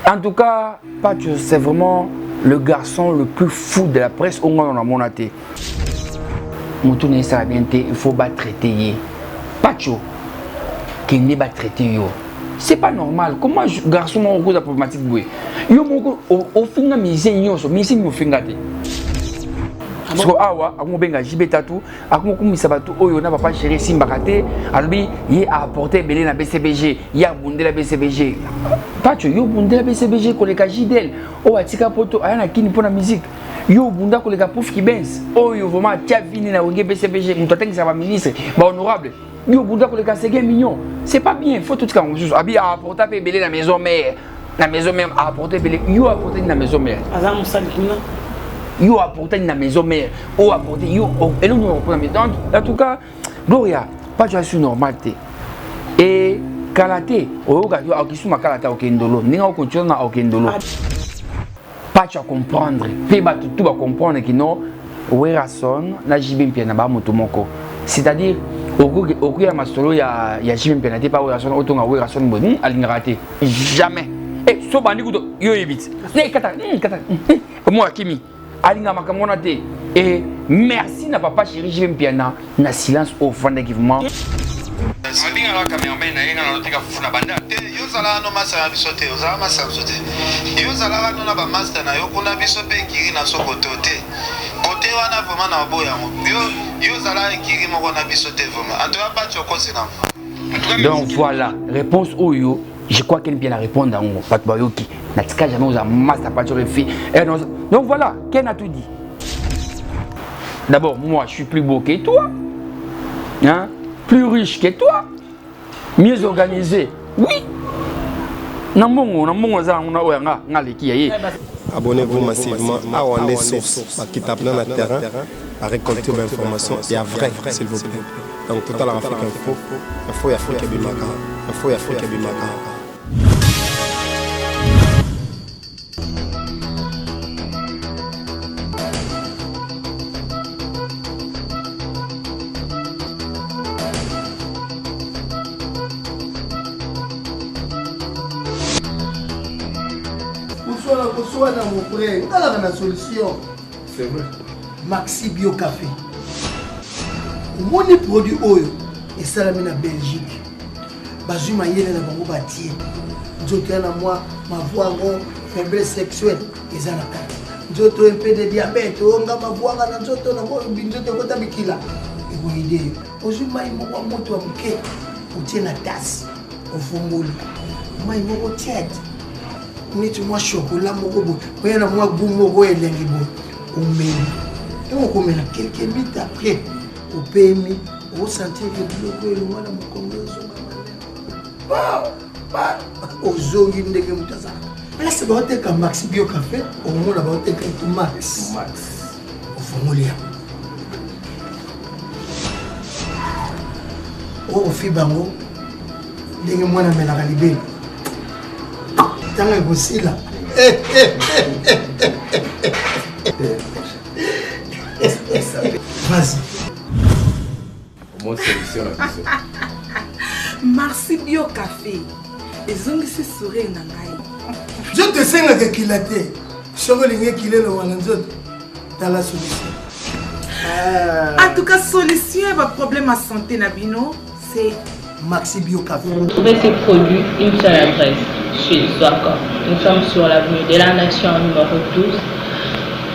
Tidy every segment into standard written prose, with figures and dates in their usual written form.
En tout cas, Pacho, c'est vraiment le garçon le plus fou de la presse au monde dans mon athée. Moutoune ça bien il faut pas traiter. Pacho, qui n'est pas traité. C'est pas normal. Comment garçon m'a encore la problématique boué? Yo moko au final misé nyonso, misé mo fingate. Parce que awa, ako benga jibeta tout, ako ko misaba tout oyo na papa chéri simbakate, albi yi a apporté belé na BCBG, yi a bondé la BCBG. Pacho yo bondé la BCBG ko le kajidel, o atika poto ayana kini pona musique. Yo bunda ko le ka pouf ki benz. Oyo vraiment tia vini na wenge BCBG, muto tengi sa ba ministre, ba honorable. Yo bunda ko le ka segé mignon. C'est pas bien, faut tout comme chose. Abi a apporté belé la maison mère. La maison mère a apporté belé, yo apporté na maison mère. Azam salikina. Yo apporté na maison mère. O apporté yo et nous nous prenons donc en tout cas Gloria, pas tu as su normalité. Et Kalaté, o ga yo akisuma Kalata okendolo, ninga continue na okendolo. Pas tu as comprendre, pe ba tout va comprendre que non Werason na jibim pia na ba motomoko. C'est-à-dire au ya masolo ya jibim pia na te pa Werason otonga Werason bon alingaraté. Jamais. Et so bandi kuto yo évite. Ne kata moi Kimi alinga makamona te. Et merci na papa chéri jibim pia na silence au fond d'équipement. Alinga la caméraman na yenga na tika funa banda te yo zala no masa bisote yo zala masa bisote yo zala no na ba master na yo kuna bisope kiri na sokoto te côté wana vraiment na boya mo yo zala kiri mo na bisote vraiment en tout cas pas choko sina. Donc voilà, réponse Oyo, je crois qu'elle vient répondre à mon Patbayoki. Natika jamais aux master pas sur les filles. Donc voilà, Ken a tout dit. D'abord, moi je suis plus beau que toi. Hein? Plus riche que toi, mieux organisé. Oui. Abonnez-vous massivement à Wandé Source, qui tape dans le terrain, à récolter l'information et à vrai, s'il vous plaît. Donc, Total Afrique Info, Info et Afrique Bimaka. Info et Afrique Bimaka. Mon frère, on a la solution. C'est vrai. Maxi Bio Café. Mon produit oil et ça la mène à Belgique. Bazuma yéne na bango batier. Nzoto na moi ma voix en faiblesse sexuelle et ça na kati. Nzoto un peu de diabète, on nga ma voix na nzoto na mo binzoto kota bikila. Et vous idée. Ozuma imo kwa moto amke. Otie na tasse. Ofungoli. Moi imo tiède. Neti moi chocolat moko bo oyana moi goût moko elengi bo omeli et on comme quelques minutes après au PMI on sentir que biloko elongwa na mokongo ba ozongi ndenge mutaza là c'est ba hôtel comme Maxi Bio Café au moment là ba hôtel comme Max au fongolia au fibango ndenge mwana mela kalibeli tanga aussi là. Vas-y. Merci Bio Café. Les ongles se sourient na ngai. Je te sens que qu'il a été. Chocolingue qu'il est le walanzot. Dans la solution. En tout cas, solution à problème à santé Nabino, c'est Maxi Bio Café. Vous trouvez ces produits, une seule adresse, chez Swakop. Nous sommes sur l'avenue de la Nation numéro 12,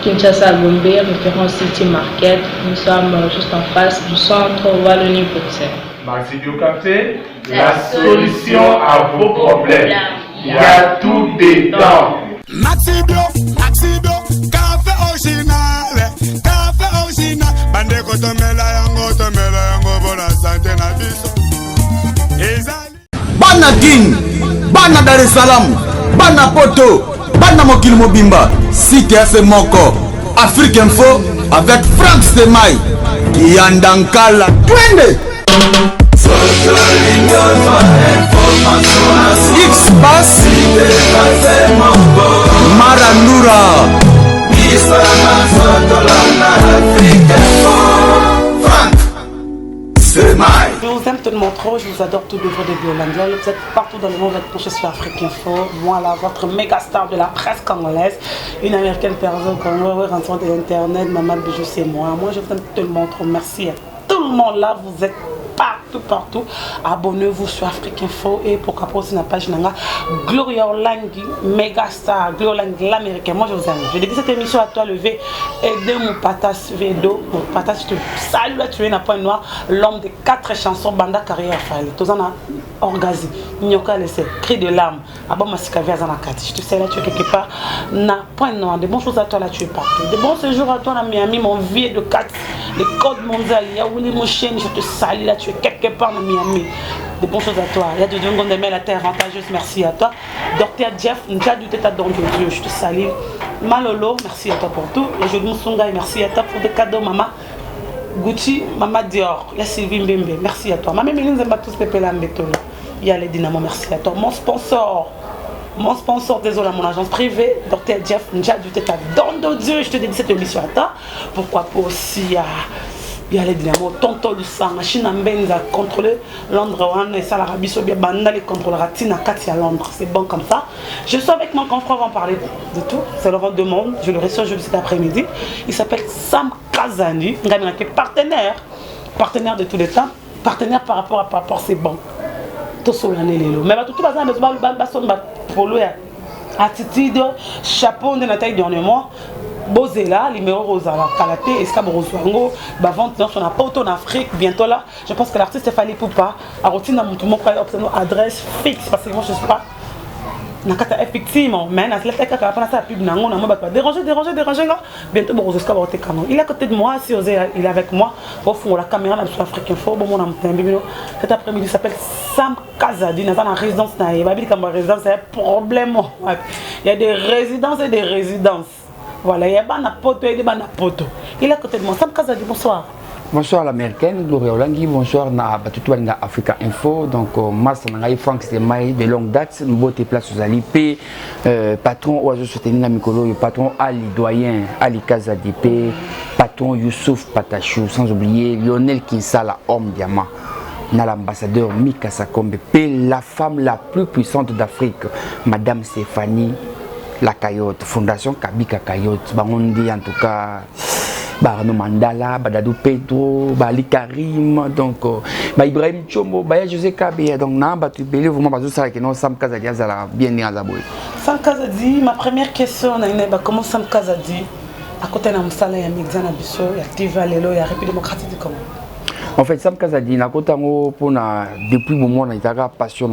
Kinshasa Gombe, référence City Market. Nous sommes juste en face du centre Wallonie-Bruxelles. Maxi Bio Café, la solution à vos problèmes. Il y a tout dedans. Maxi Bio, café original, bande kotomela yango pour la santé na biso. Bana Guine, Bana Dar es Salaam, Bana Poto, Bana Mokil Mobimba, Site FC Moko, Afrique Info avec Franck Semaï, Yandankala, Twende. X-Bass, Marandura, Franck Semaï. Je vous aime tout le monde. Montreux, je vous adore tout de vous de Biolandel. Vous êtes partout dans le monde, vous êtes branchés sur Afrique Info. Moi, là, votre méga star de la presse congolaise, une américaine personne congolaise, rentrant de l'internet, Maman Bijou, c'est moi. Moi, je vous aime tout le monde. Merci à tout le monde là, vous êtes partout. Abonnez-vous sur Afrique Info et pourquoi pas aussi la page Nanga Gloria Olangi, méga star, Gloria Olangi, l'américain. Moi je vous aime. Je dédie cette émission à toi, levé, aider mon patas Vedo, mon patas, je te salue là, tu es un point noir, l'homme de 4 chansons, Banda carrière Fali. Tous en a orgasme, Nyoka laissé, cri de larmes, Abba Masika Viazana Kati. Je te sais là, tu es quelque part, na point noir, de bonnes choses à toi là, tu es partout. De bons séjours à toi, à Miami, mon vieux de 4, les codes mondiaux, il y a Willy Mouchen, je te salue là, tu es quelque part dans Miami. De bonnes choses à toi. Il y a de Dieu qui la terre avantageuse. Merci à toi. Docteur Jeff, Nja du Teta Don Dieu, je te salue. Malolo, merci à toi pour tout. Et je vous Sunga, merci à toi pour des cadeaux, maman. Gucci, maman Dior. Il y a Sylvie Mbembe, merci à toi. Maman Méline Zembatus Pepe Lambeto. Il y a les Dynamo, merci à toi. Mon sponsor, désolé, mon agence privée, Docteur Jeff, Nja du Teta Don Dieu, je te dédie cette émission à toi. Pourquoi pas aussi à. Il y a les dynamos, tonton le sang, machine à benza, contrôler Londres, et ça l'Arabie Saoudite, banda les contrôlera, Tina Katia Londres, c'est bon comme ça. Je suis avec mon confrère, on va en parler de tout, c'est le rôle de monde, je le reçois jeudi cet après-midi. Il s'appelle Sam Kazani, partenaire de tous les temps, partenaire par rapport, c'est bon. Tout ça, on est là. Mais tout le pour lui, attitude, chapeau de la taille dernièrement. Bozela, numéro Rosa, Kalaté, Escabo Rosuango, vente dans son apport en Afrique, bientôt là. Je pense que l'artiste est fallu pour pas. À routine, dans mon adresse fixe, parce que moi je ne sais pas. Effectivement, mais dans la tête, déranger là. Bientôt, il est à côté de moi, si il est avec moi. Pour faire la caméra sur Afrique Info, cet après-midi s'appelle Sam Kazadi, dans la résidence. Il y a un problème. Il y a des résidences et des résidences. Voilà, il y a des potes et des potes. Il est à côté de moi. Sam Kazadi, bonsoir. Bonsoir l'américaine, Gloria Olangi, bonsoir à Africa Info. Donc, Mas Nangaï Frank Stemai de longue date, nous avons place aux Alipé, patron Oazo Soutenina Mikolo, patron Ali Doyen, Ali Kazadi, patron Youssouf Patachou, sans oublier Lionel Kinsala, homme diamant. L'ambassadeur Mika Sakombe, la femme la plus puissante d'Afrique, Madame Stéphanie La Cayotte, Fondation Kabika Cayotte, Barondi en tout cas, Barano Mandala, Badadou Pedro, Bali Karim, donc Ibrahim Chomo, José Kabé, donc Nambatu Belé, vous m'avez dit que non, Sam Kazadi a bien né à Zaboui. Sam Kazadi, ma première question, comment Sam Kazadi, à côté de Moussala, il y a Mixana Bisso, il y a Tiva Lelo, il y a République démocratique du Congo. En fait, Sam Kazadi, depuis le moment où il a passion,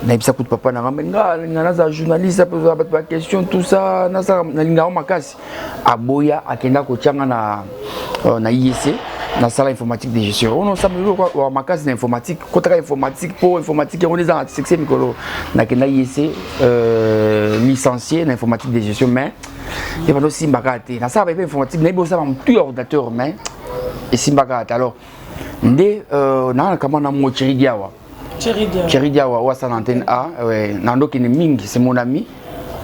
naibisa kuti papa na ngamenga nganaza journaliste poser ba question tout ça nasa nalinga makasi aboya akenda ko changa na IEC na salle informatique de gestion on samelo ko makasi na informatique kotaka informatique pour informatique on est en succès mikolo na kenda IEC licencié na informatique de gestion mais il va aussi mbakate na ça ba informatique na bosa ba tout ordinateur mais et simbakate alors ndé na kama na mo chiridiawa Thierry Diawa, ou à San Antenne A, Nando qui est Ming, c'est mon ami,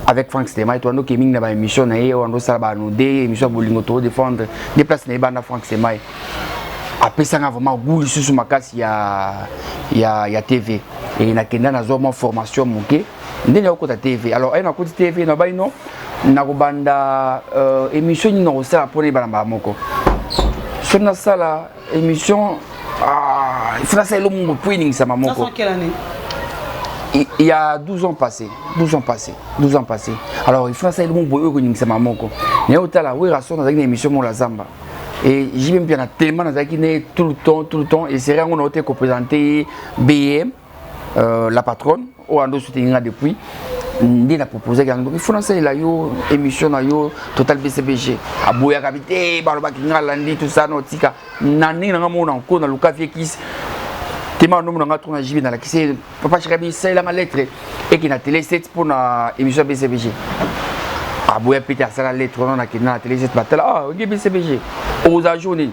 avec Frank Stemai, toi, qui est Ming dans la émission, on a ça, des émissions pour défendre des places dans Frank Stemai. Après ça, on a vraiment goût sur ma casse, il y a TV. Et il y a une formation, il y a une TV. Alors, il y a une TV, il y a une émission, il y a une émission. Il faut que le monde puisse quelle année? Il y a 12 ans passés. 12 ans passés. Alors, il faut que le monde puisse il y a une émission pour la Zamba. Et j'ai même bien tellement tout le temps. Et c'est rien qu'on a été représenté BM, la patronne, ou on a soutenu depuis. Il a proposé qu'il faut lancer la émission Total BCBG. À Boya Kabité, Barobakinga, Landi, tout ça, Nautica. Nani n'a pas mon cours dans le café qui Tema nous n'a pas trouvé dans la qui c'est Papa Chirabi, c'est la lettre et qui n'a télé 7 pour la émission BCBG. À Boya Peter, c'est la lettre, on a qui n'a télé 7 battle. Ah, ok BCBG. Aux ajournés.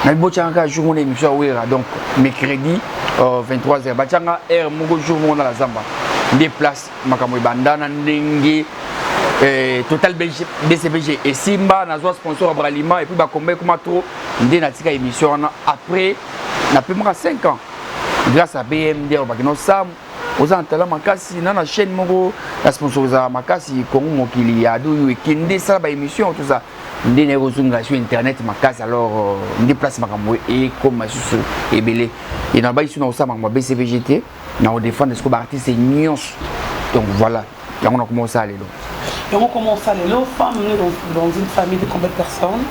N'a pas changé jour émission donc mercredi 23h. Bachanga R Mogo jour dans la Zamba. Des places, Makamwe Bandana, Nengue, Total BCBG et Simba, Nazo sponsor Abralima et puis Bakombe Kumatro, Natika émission après, n'a plus 5 ans. grâce à BMD parce que nous Sam aux antala makasi na chaîne moko la sponsoriser makasi Congo mokili ya do ekende ça ba émission tout ça ndene kozunga sur internet makasi alors déplace makambo et comme sous ebele et na ba ici na osama ma BCVGT na o défendre ce que ba artiste nyons donc voilà et on a commencé à aller donc et on commence à aller là femme dans une famille de combien de personnes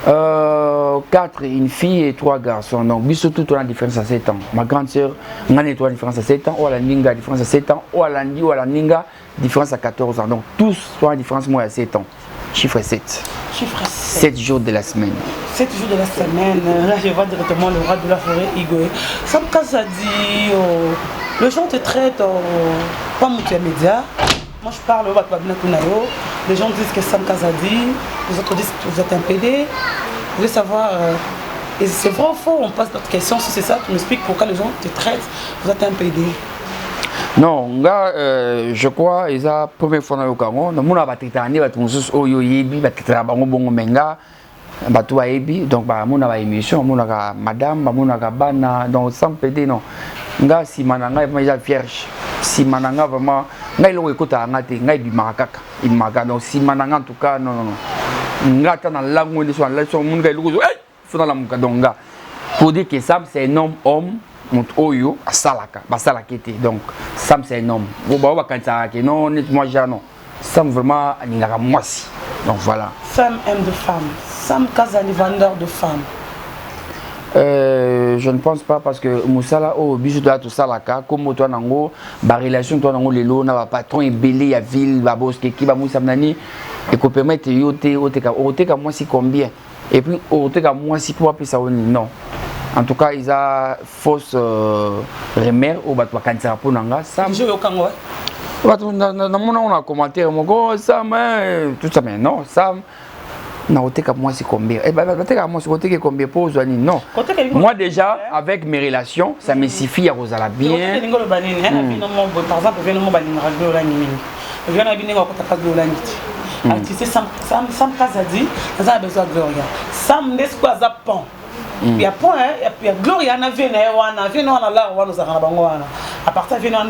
4, une fille et 3 garçons. Donc, surtout, on a une différence à 7 ans. Ma grande sœur, on a une différence à 7 ans. Ou à la Ninga, différence à 7 ans. Ou à la Ninga, différence à 14 ans. Donc, tous ont une différence moi à 7 ans. Chiffre 7. Chiffre 7. 7 jours de la semaine. 7 jours de la semaine. Là, je vois directement le roi de la forêt, Igor. Sam Kazadi, les gens te traitent comme multimédia. Moi, je parle au Batbabinakunayo. Les gens disent que Sam Kazadi, les autres disent que vous êtes un PD. Je voulais savoir, et c'est vrai ou faux, on passe d'autres questions, si c'est ça, tu m'expliques pourquoi les gens te traitent, vous êtes un PD. Non, je crois, c'est la première fois que je suis venu. Je suis venu à donc, je suis venu émission, je suis madame, je suis bana, donc sans PD, non. Je suis vierge. Si mananga vraiment ngai lo ekota ngate ngai bi makaka imaka donc si mananga en tout cas non ngata na lango ni so la so mun ngai lo eh fona la muka donc nga pour dire que Sam c'est un homme mont oyo asalaka basala kete donc Sam c'est un homme bo ba kanta ke non moi ja non Sam vraiment ningaka mwasi donc voilà Sam aime de femmes Sam Kazali vendeur de femmes. Je ne pense pas parce que Moussala au bijou de tout ça là comme toi nango ba relation toi nango lelo na ba patron et belé à ville ba boss qui ba Moussa nani et qu'on permette yote ka moi si combien et puis ote ka moi si pour appeler ça non en tout cas ils a fausse remère au ba toi kanza pour nanga ça je yo kango ba na mona on a commentaire mon ça mais tout ça mais non ça moi c'est combien combien pour non moi déjà avec mes relations ça me suffit à Rosala bien par exemple Sam Kazadi a besoin de Gloria Sam Nesquaza Pont il y a point il y a Gloria na là à partir de là on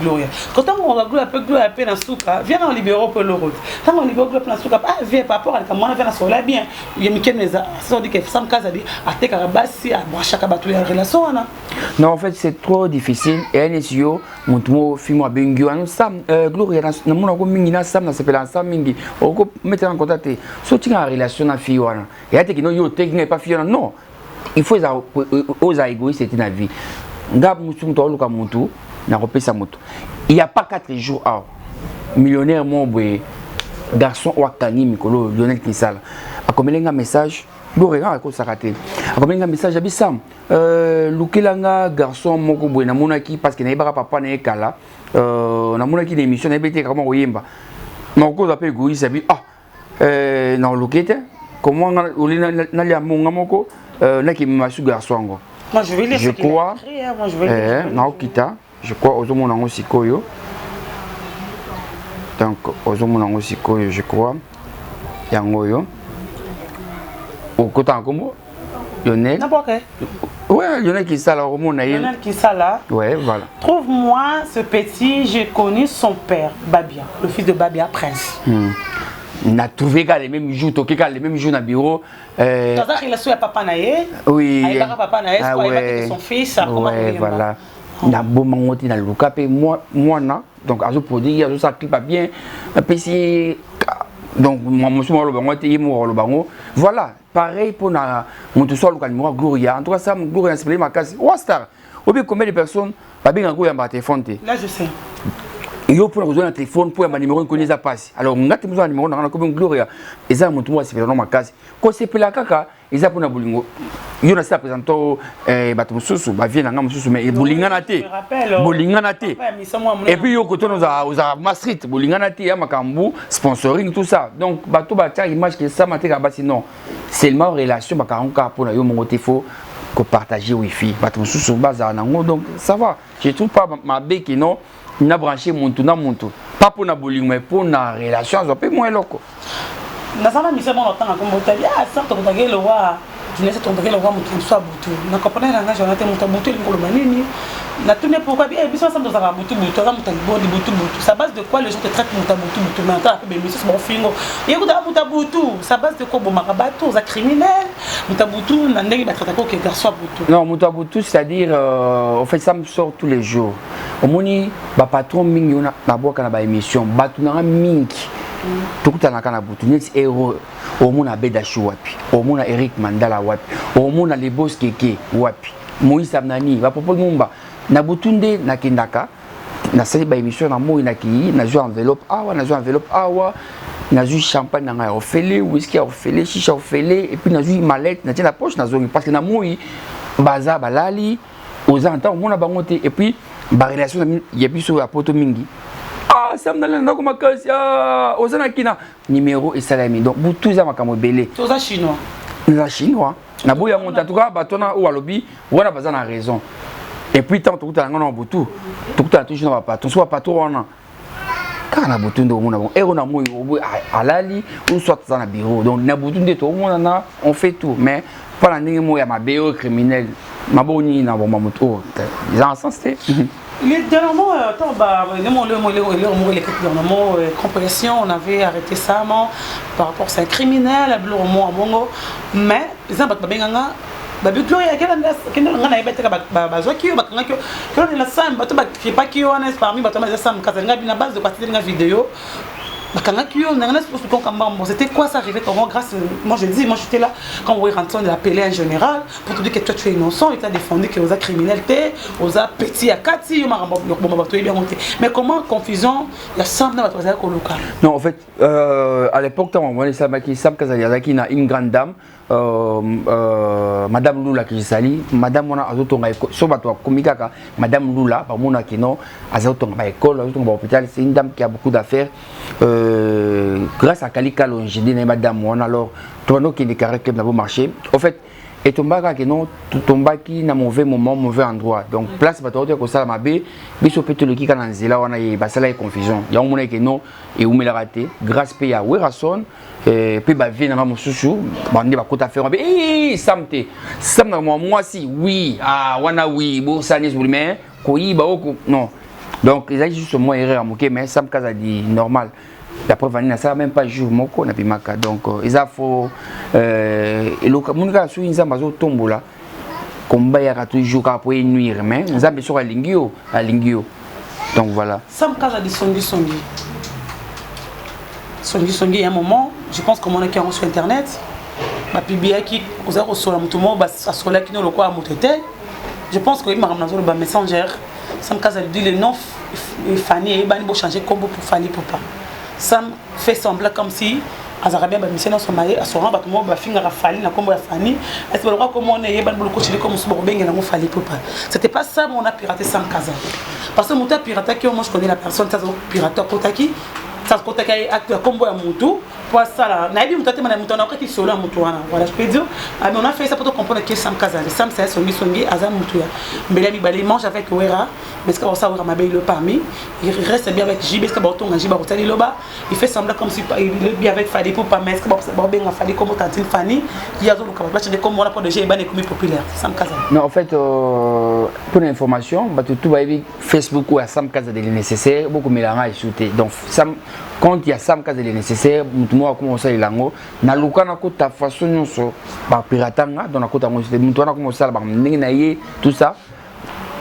Gloria quand on va Gloria peine souka viens en libérer pour le route quand on libère Gloria souka ah viens par rapport à comment on vient sur là bien il y a Mikel ça dit que Sam Kazadi a été carabassi à chaque bateau la relation non en fait c'est trop difficile et NSO mon film a bengu Sam Gloria na mon ko mingi na Sam na s'appelle Sam mingi on ko mettre en contact sortir en relation na fille wana et ate que non yo technique pas fille non il faut aux égoïstes c'était la vie ngab musum to luka mutu na kopesa mutu il y a pas 4 jours ah millionnaire mon boy garçon wakangi mikolo Lionel Kisala a komelenga message Gloria ko sakate a komelenga message abisam lukelanga garçon moko boy na monaki parce que na ibaka papa na ekala na monaki na émission na bete comment oyemba na ko appelle égoïste abi na lukete comment na lia monga moko là qui m'a su garçon. Moi je vais laisser. Je crois. Moi je vais. Naokita. Je crois aux hommes on aussi koyo. Donc aux hommes on aussi koyo je crois. Yangoyo. Au côté en comment? Lionel. N'importe quoi. Ouais, Lionel Kisala au monde Lionel Kisala. Ouais, voilà. Trouve-moi ce petit, j'ai connu son père, Babia, le fils de Babia Prince. On a trouvé les mêmes jours, les mêmes jours dans le bureau. Dans la relation avec papa Naé. Oui. Avec papa Naé, avec son fils. Oui, voilà. Na bon mangoti na luka pe moi na donc azo produit azo ça clip bien PC donc moi monsieur le bango te mo le bango voilà pareil pour na mon tout seul le numéro Gloria en tout cas ça Gloria c'est ma case Wastar ou bien combien de personnes pas bien Gloria ba téléphone là je sais yo pour rejoindre un téléphone pour un numéro connu ça passe alors ngati besoin numéro na comme Gloria et ça mon tout moi c'est vraiment ma case ko c'est pela kaka eza pour na bolingo yo na sa présento bato mususu ba vient nga mususu mais bolingana te et puis yo koto nous a Maastricht bolingana te ya makambu sponsoring tout ça donc bato ba tia image que ça maté ka basi non seulement relation ba ka pour na yo mon faut que partager wifi bato mususu baza nango donc ça va je trouve pas ma béque non na branché muntu na muntu pas pour na bolingo mais pour na relation ça peut moins loko na sama mission mon temps comme tu as ça to le roi dîner c'est tombé le roi mutu soit butu na comprenez la ngage on a été mutu butu ngolo manini na tout n'est pourquoi bien biso ça dans ça butu butu ça mutu body butu butu ça base de quoi les gens te traitent mutu butu butu mais encore peu mais c'est bon fingo et écoute mutu butu ça base de quoi bon marabato ça criminel mutu butu na ndenge ba traiter ko que garçon butu non mutu butu c'est-à-dire en fait ça me sort tous les jours au moni ba patron mingi na boka na ba émission batu na mingi tukutana kana butu net héros omona Bedachu wapi omona Eric Mandala wapi omona les boss keke wapi Moïse Amnani ba popo mumba na butunde na kindaka na sali ba émission na moi na ki na jo enveloppe awa na jo champagne na nga ofele whisky ofele chicha ofele et puis na jo mallette na la poche na zongi parce que na moi baza balali aux entends omona bangote et puis ba relation ya biso ya poto mingi ça me donne comme aux Anakina numéro et salami donc vous tous à ma camobélé tous à chinois la chinois na boya mon tatouka batona ou alobi wana baza na raison et puis tant tout à ngona butu tout à toujours na pas tout soit pas trop on kana butu ndo mona bon et on a moi alali ou soit dans na bureau donc na butu ndo tout on a on fait tout mais pas la ndenge mo ya mabeo criminel maboni na bon mamoto ils en sens mais dernièrement, compréhension, on avait arrêté ça par rapport à un criminel, mais les gens babi Gloria kena ngana ibete ka bazwaki bakanga ko la sam bato ba ki wana parmi bato ma sam kazanga bina base de partir de vidéo bakanga ki on ngana supposé qu'on kamba c'était quoi ça arrivait comment grâce moi je dis moi j'étais là quand on rentre de l'appeler en général pour te dire que toi tu es innocent et tu as défendu que aux criminalité aux petit à kati bien monté mais comment confusion il y a sam na bato ko local non en fait à l'époque quand on ça maki sam kazali na une grande dame Madame Lula qui sali, Madame Mona Azotonga so bato komikaka, Madame Lula par mona kino Azotonga ba école, Azotonga ba hôpital, c'est une dame qui a beaucoup d'affaires grâce à Kalika j'ai dit Madame Mona alors toi qui déclaré que n'a pas marché. En fait et tombaka que non tombaki na mauvais moment, mauvais endroit. Donc place bato ko sala mabe, biso petolo ki kana nzela wana ye basala confusion. Ya mona que non et ou mela raté grâce pe ya Werason puis bah vient dans mon chouchou bande ba kota faire samte samna moi si oui wana oui bo sani sur mais koyi ba non donc il a juste moi erreur moké mais sam kaza dit normal la preuve vanina ça même pas jour moko na bimaka donc il a faut et le munika sur une zamba tombola combat ya toujours pour nuire mais nzambe sur alingio donc voilà sam kaza dit songi il y a un moment, je pense que mon équipe sur internet, ma publié qui aux heures sur la moto, sur la qui nous le quoi à mototel. Je pense que il m'a ramené le messenger. Ça me casse dit le nom Fanny et il changer combo pour Fanny pour pas. Ça me fait semblant comme si Azarabia ba mission dans son mari à son rang battement ba finga Fanny na combo ya Fanny. Est-ce que le roi comment on est ban le coach comme sur benga na mo Fanny pour pas. C'était pas ça mon a piraté Sam Kaza. Parce que mon a piraté qui moi je connais la personne ça pirateur Kotaki. Ça se compte avec acteur combo à Moutou pour ça là n'a bien monté madame Moutou on a pris sur la Moutou voilà je peux dire mais on a fait ça pour comprendre que Sam Kaza Sam c'est songi Azam Moutou mais là il mange avec Wera mais ce que ça Wera m'a le parmi il reste bien avec JB ce que Borton JB Bortali Loba il fait semblant comme si il est bien avec Fadi pour pas mais ce que Borben a fallu comme tantine Fanny il y a d'autres comme là comme on a pas de JB commis populaire Sam Kaza non en fait pour l'information tout va Facebook ou à Sam Kaza de nécessaire beaucoup mélange shooté donc Sam quand il y a Sam Kaza de nécessaire mutumo a commencé lango na lukana ko ta façon nyonso ba piratanga dans na ko ta mutumo na commencé ba ndenge na ye tout ça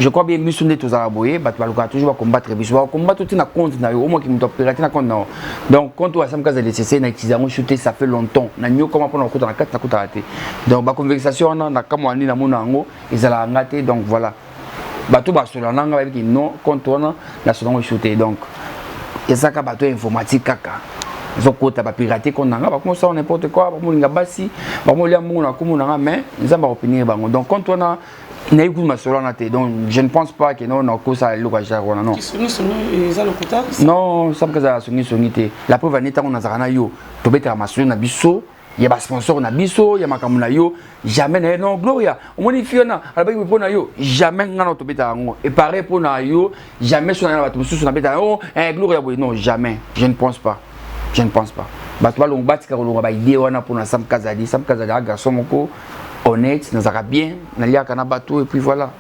je crois bien mission de tous araboyer ba luka toujours combattre biso ba combattre tout na compte na yo au moins qui muto pirater na compte na donc quand tu as Sam Kaza de nécessaire na utiliser shooter ça fait longtemps na nyo comment pour na ko ta na kata na ko ta raté donc ba conversation na kamwani na mona ngo ezala ngate donc voilà ba to ba solana nga ba ki non quand on na solana shooter donc et ça ka bateau informatique kaka zokota ba pirater qu'on nga ba comme ça n'importe quoi ba molinga basi ba molia mona comme na mais nzamba opinion bango donc quand on a na écoute ma solana té donc je ne pense pas que non na ko ça le kaja wana non ça le kota non ça que ça songi té la preuve anita on nazarana yo to beta ma solana biso il y a des sponsors na biso il y a makamuna yo jamais non Gloria au moins fiona alba ki pona yo jamais ngana to beta ngo et pareil pour na yo jamais sur na bato sur na beta oh Gloria non jamais je ne pense pas bato ba long batika ko ba idée wana pour na Sam Kaza garçon moko honnête, nous avons bien, nous avons bateau et puis voilà.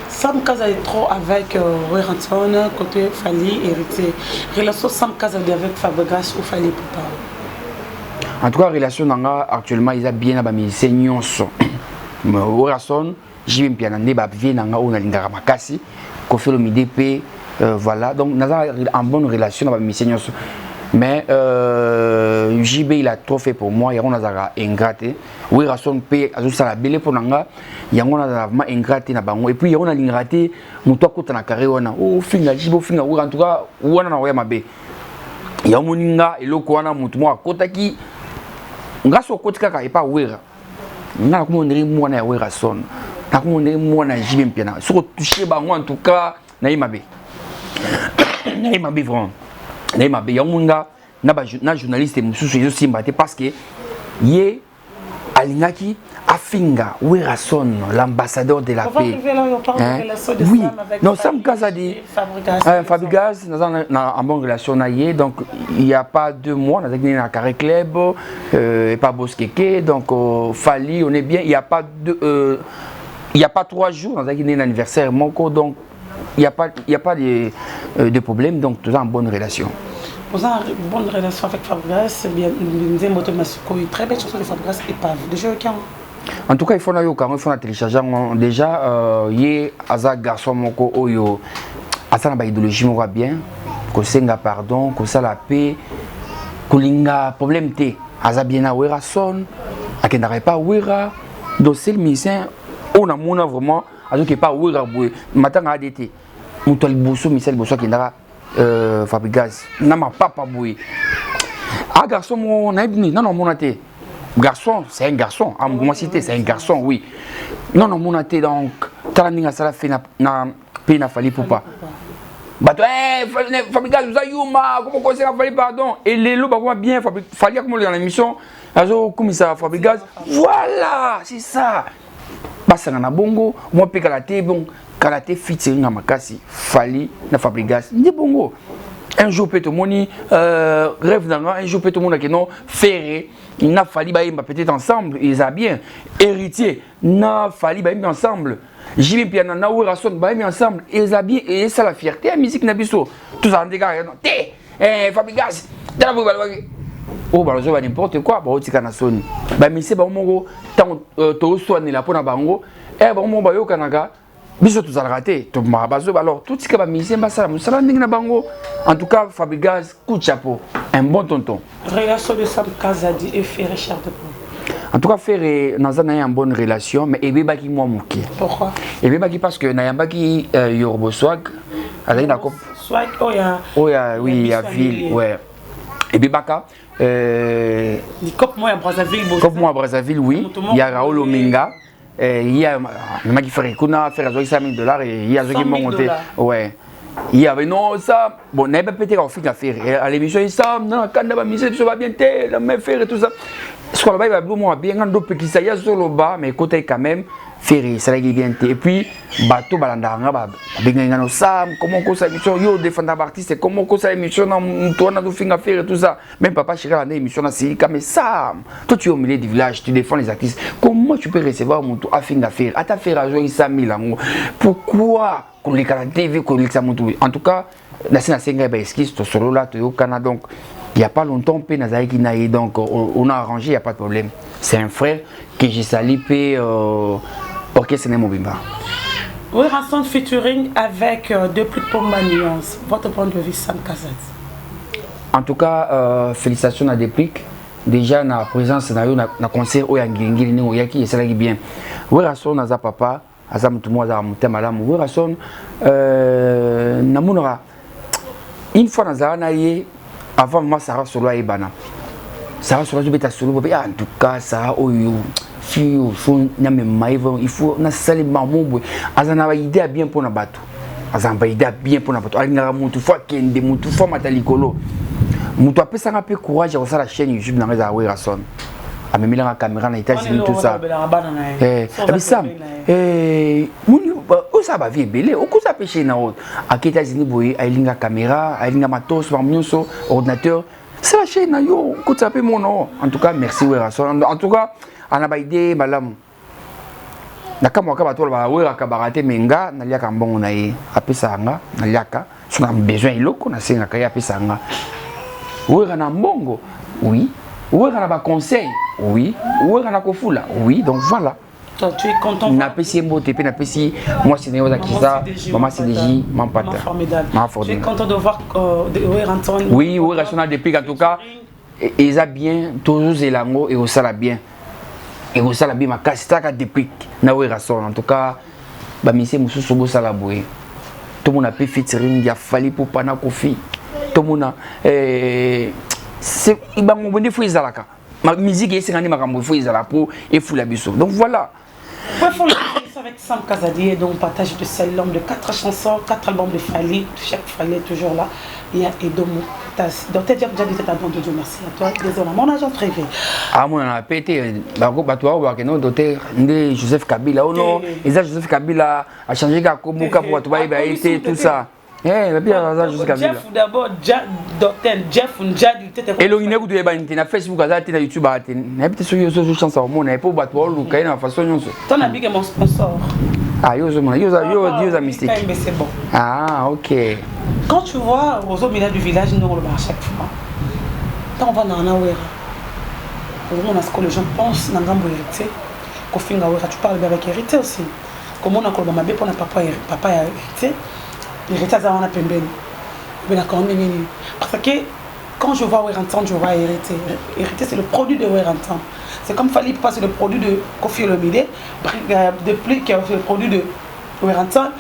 Sam Kaza est trop avec Ranson, côté Fali, héritier. Relation Sam Kaza avec Fabregas ou Fali Poupa? En tout cas, relation actuellement, ils ont bien à mes seigneurs. Mais Ranson, j'ai bien pianandé, bien nanga ou na lingara makasi, Kofi Olomide pe voilà. Donc nous avons en bonne relation avec mes seigneurs. Mais JB il a trop fait pour moi, il y a un ingraté. Oui, Ranson pe azusa la belle pour nanga, il y a un ingraté na bango. Et puis il y a un ingraté, muto kota na carré wana. Oh finga JB finga oui en tout cas wana na oya mabe. Il y a moninga eloko wana mutu mo akota ki ngaso kotika ka epa wera. Na ko mondiri mwana ya wera son. Na ko mondiri mwana JB mpiana. Soko toucher bango en tout cas na imabe. Na imabe vraiment. Na imabe ya munga na journaliste mususu yezo simbate parce que yé alingaki afinga Werason, l'ambassadeur de la paix. Hein? Oui, non, Sam Kazadi, Fabregas, nous avons en bonne relation, donc il n'y a pas 2 mois, nous avons gagné un carré club, et pas Boskeke, donc Fali, on est bien, il n'y a pas 3 jours, nous avons gagné un anniversaire, donc il n'y a pas de problème, donc nous avons en bonne relation. Vous avez une bonne relation avec Fabregas, nous avons une très belle chanson de Fabregas et pas déjà aucun. En tout cas, il faut télécharger. Déjà, il y a un garçon moko oyo, asa na idéologie moko bien, ko senga pardon, ko ça la paix, ko linga problème té, asa bien na Werason, akendara pas Wera, donc c'est le musicien, on a mona vraiment, azo qui pas Wera boy, matanga ADT, muto liboso Michel Bosso akendara Fabregas, na ma papa boy. Ah garçon mon na ibni, non mon até. Garçon, c'est un garçon. À moi cité, c'est un garçon, oui. Non, mon athée, donc, Talaninga Sala fait na pena Fali Poupa. Bato, Fabregas, vous avez comment conseil à Fali, pardon. Et les lots, bah, bien, Fali, comme on est dans l'émission, comme ça, Fabregas. Voilà, c'est ça. Bassa na bongo, moi, pe karaté, bon, karaté featuring à Makasi, Fali, na Fabregas, ni bongo. Un jour, peut-être, rêve d'un un jour, peut-être, mon non, ferré. Il n'a fallu peut-être ensemble, ils ont bien. Héritier, n'a fallu ensemble. J'ai bien piano, n'a Werason, ensemble, ils ont bien. Et ça, la fierté, la musique, n'a biso. Tout ça, on dégage. Fabregas, oh, bah, je vais n'importe quoi, bah, tu as sonné. Bah, mais c'est bon, mon tant to soigner la peau na bango. Eh, bon, mon bayo kanaga. Biso tout ça raté. Tout mabazo, alors tout ce qui va miser, bah, ça, na bango. En tout cas, Fabregas, coup de chapeau. Un bon tonton. Relation de Sam Kazadi et Ferré Chardepont. En tout cas, Ferré, nous avons une bonne relation, mais il y a moi mouké. Pourquoi? Il y a parce que nous avons Yorbo Swag. Swag, oh, oui, il y a ville. Ouais. Et Bibaka. Comme moi à Brazzaville. Comme moi à Brazzaville, oui. Il y a Raoul Ominga. Il y a le mec qui fait $100 000 et il y a ceux qui m'ont monté. Ouais. Il y avait non ça. Bon, n'a pas pété en fait à faire. À l'émission, il ça, non, quand on va miser, tout va bien, la même faire et tout ça. Ce qu'on va il va bien, quand on peut qu'il s'aille sur le bas, mais côté quand même, faire ça va bien. Et puis, bateau balandanga, bien no sam, comment qu'on s'émission, yo défendre l'artiste, comment qu'on s'émission, on tourne à tout faire et tout ça. Même papa chéri dans l'émission là, c'est comme ça. Toi tu es au milieu du village, tu défends les artistes. Comment tu peux recevoir mon tour à faire à ta faire à jouer 100 000 amour. Pourquoi qu'on les canadiens TV qu'on les mon tour. En tout cas, la scène à Senga esquisse to solo là, to au Canada donc. Il n'y a pas longtemps, donc on a arrangé, il n'y a pas de problème. C'est un frère que j'ai salipé Orchestre Mobimba. Werason featuring avec deux plus de nuances. Votre point de vue, Sam Kazadi. En tout cas, félicitations à Déplique. Déjà, na présence na concert au Yangingili ni Oyaki et ça l'a bien. Werason naza papa, azam tout moi azam temalam. Werason na munora. Une fois naza naie avant moi Sarah Solo et Bana. Sarah Solo je beta solo en tout cas ça oyo fio faut na me maiva il faut na sali mambo azana ba idée bien pour na bato. Azana ba idée bien pour na bato. Alinga mutu fois kende mutu fois matalikolo. Mutu apesa nga pe courage à la chaîne YouTube na réseau Werason. A me la caméra na États-Unis tout ça. Sam muni o ça va vie belé o ko ça pêcher na autre. À États-Unis boy alinga caméra, alinga matos, marmioso, ordinateur. C'est la chaîne yo ko ça pe mon nom. En tout cas merci Werason. En tout cas on a ba idée malam. nakamwaka bato bawelaka barate menga naliaka mbongo na ye apesanga naliaka so na besoin iloko nasengaka ye apesanga wera na mbongo oui wera na baconseil oui wera na kofula oui donc voilà. Toi, tu es content. Napesi mbote pe napesi moi c'est Néo Zakiza maman CDJ mampata formidable. Tu es content de voir Wera Anton. Oui Wera sona depuis en tout cas et ça bien toujours elango et au sala bien et au sala bien makasi taka depuis na Wera son en tout cas ba mise mususu bo sala boye tout mon a pu featuring ya fali pour pana kofi tout mon a c'est ibango bonde fo izalaka ma musique est ngani makambo fo izala pour et fou la biso donc voilà. Ouais, faut le avec Sam Kazadi, donc partage de seul l'homme de 4 chansons, 4 albums de Fali, chaque Fali est toujours là. Il y a Edomo. Donc tu as déjà dit ta de Dieu merci à toi. Désolé, mon agent privé. Ah mon a pété, toi que non docteur Joseph Kabila oh non, Joseph Kabila a changé comme pour toi il a été tout ça. Eh, bien jusqu'à Jeff d'abord, docteur Jeff Njadi. Et le numéro de l'ébanité na Facebook, na YouTube, na peut-être sur YouTube chanson mon na pas battre ou caï na façon non. Ton ami est mon sponsor. Ah yo mystique. C'est bon. Ah OK. Quand tu vois aux autres villages du village nous on le à chaque fois. Quand on va dans Wera. On a ce que les gens pensent dans Gambo hérité. Kofinga Wera tu parles avec hérité aussi. Comment on a colba mabe pour na papa hérité. Hérité ça on a pembeni. Mais la quand parce que quand je vois Wera Anton, je vois hérité. Hérité c'est le produit de Wera Anton. C'est comme Fali pas c'est le produit de Kofi Olomide, de plus qui est le produit de Wera Anton,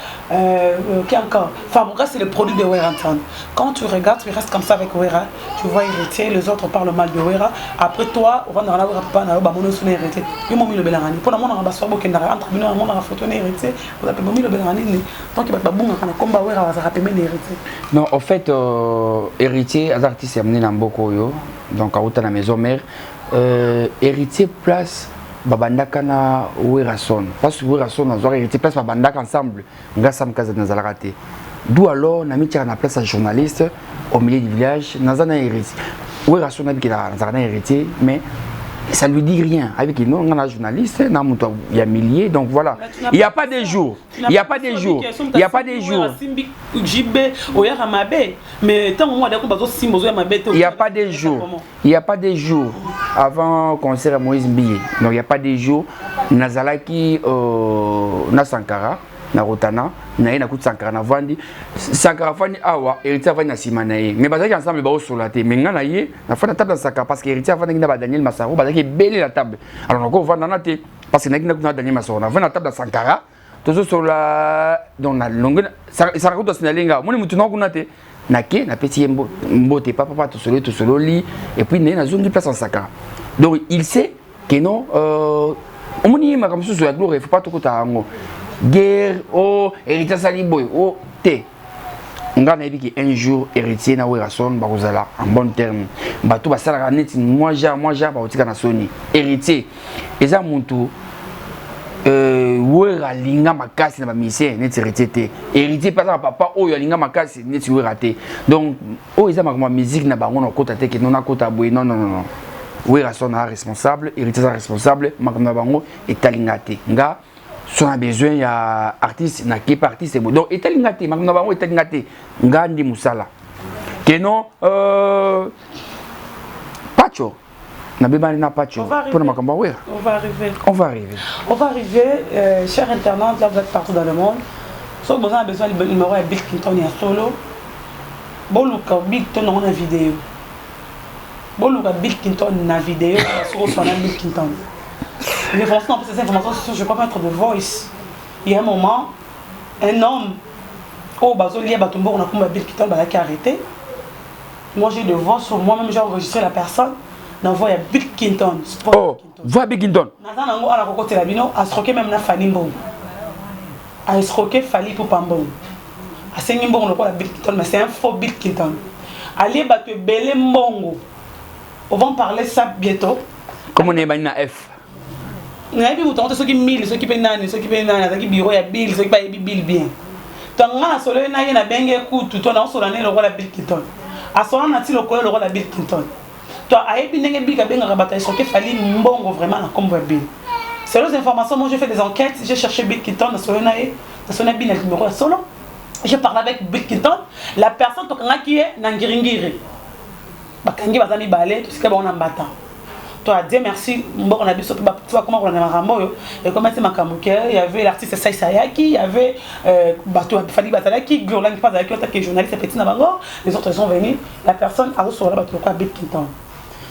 qui encore Famoura c'est le produit de Wera Anton. Quand tu regardes, tu restes comme ça avec Wera, tu vois hérité, les autres parlent mal de Wera. Après toi, on va dans la Wera papa na ba mono sona hérité. Yo momi le belangani. Pour la mona ba so boke ndara entre bino mona ba photo na hérité. Vous appelez momi le belangani ni. Donc il va pas bunga kana komba Wera va se rappeler hérité. Non, en fait héritier az artiste amené na mboko yo. Donc à autant la maison mère héritier place babandaka na Wera son parce que Wera son azwa héritier place babandaka ensemble ngasa mkaza na zalarate d'où alors na mitia na place à journaliste au milieu du village nazana héritier Wera son habiki na zana héritier mais ça lui dit rien avec nous on a journaliste na muto ya milliers donc voilà il y a pas de jours il y a pas de jours il y a pas de jours mais tant moi d'accord bazo simbo ya mabe il y a pas de jours il y a pas de jours avant concert à Moïse Mbiye donc il y a pas de jours nazalaki na Sankara na Rotana na ina kuti Sankara na vandi Sankara fani awa héritier vani na simana ye mais bazaki ensemble ba osolaté mais ngana ye na fana table Sankara parce que héritier vani na ba Daniel Massaro bazaki belé la table alors on va na té parce que na Daniel Massaro na vana table Sankara tozo sola dans la longue ça raconte aussi na linga moni mutu na kuna té na ke na petit mbote papa to solo li et puis na zongi place en Sankara donc il sait que non omoni ma comme sous la gloire il faut pas tout kota ngo guerre oh héritier saliboy oh té nga na yebiki un jour héritier na Wera son ba kozala en bon terme bato basala net moi ja ba otika na soni héritier eza muntu Wera linga makasi na ba mission net héritier té héritier pas papa oyo linga makasi net Wera té donc o eza ma musique na bango na kota té que non na kota boy non Wera son a responsable héritier a responsable makama bango etalingate nga si on a besoin, il y a artiste, il y a qui artiste, c'est bon. Donc, il y a des artistes, Ngandi Moussala. Que non, Pacho. On va arriver, chers internautes, là vous êtes partout dans le monde. Si vous avez besoin du numéro de Bill Clinton, il y a solo. Bon, Bill Clinton, on a une vidéo. Bon, Bill Clinton, on a une vidéo. Sur Bill Clinton. Mais franchement, ces informations, je ne peux pas mettre de voice. Il y a un moment, un homme, oh, Bazoli, Batumbo, on a comme Bill Clinton, qui a arrêté. Moi, j'ai de voix sur moi-même, j'ai enregistré la personne. D'envoyer Bill Clinton. Oh, voix Bill Clinton. On a rencontré la bino, a escroqué même la Fanny Mbong. A escroqué Fali pour Pambong. A Sengi Mbong, on a Bill Clinton, mais c'est un faux Bill Clinton. Allez, battre Belé Mbongo. On va en parler ça bientôt. Comment on est dans F? On a vu ceux qui mille, ceux qui payent nani, ceux qui payent nani, ceux qui bureau ya bill, ceux qui payent bill bien. Tant on a solo na yena bengue kutu, toi na solo na le roi la Bill Clinton. A solo na ti le roi la Bill Clinton. Toi a ebi nenge bill ka benga rabata so ke fali mbongo vraiment na kombo bill. Selon les informations, moi j'ai fait des enquêtes, j'ai cherché Bill Clinton dans son numéro de solo. J'ai parlé avec Bill Clinton, la personne qui est Nangiringiri. Bakangi bazami balé, tout ce qu'on a battu. Toi, Dieu merci, on a vu surtout comment on a rambo et comment c'est Makamuke, il y avait l'artiste Sai Sayaki, il y avait Fali Batalaki, Gurlan qui passe avec l'autre qui est journaliste petit Nabango, les autres sont venus, la personne a reçu la bateau à Bill Clinton.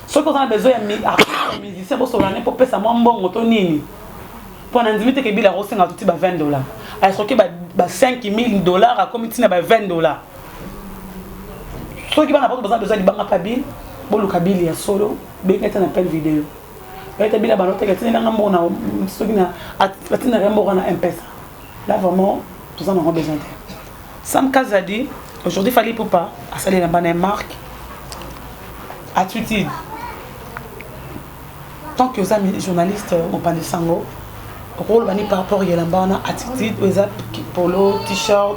Ce qu'on a besoin de musiciens pour se rendre pour payer sa maman bon autonome. Pour un individu qui a reçu $20. Alors que $5,000 à comité na $20. Ceux qui vont avoir besoin de banque à bill, bon le cabine est solo, bien qu'être un appel vidéo. Et t'as bien la banote qui est dans un bon na, ceux qui na, atina rembo na M-Pesa. Là vraiment, tout ça n'aura besoin. Sam Kazadi, aujourd'hui fallait pour pas, à salir la banane marque, attitude. Tant que les journalistes ont pas de sango, rôle par rapport à l'ambana, attitude, polo, t-shirt,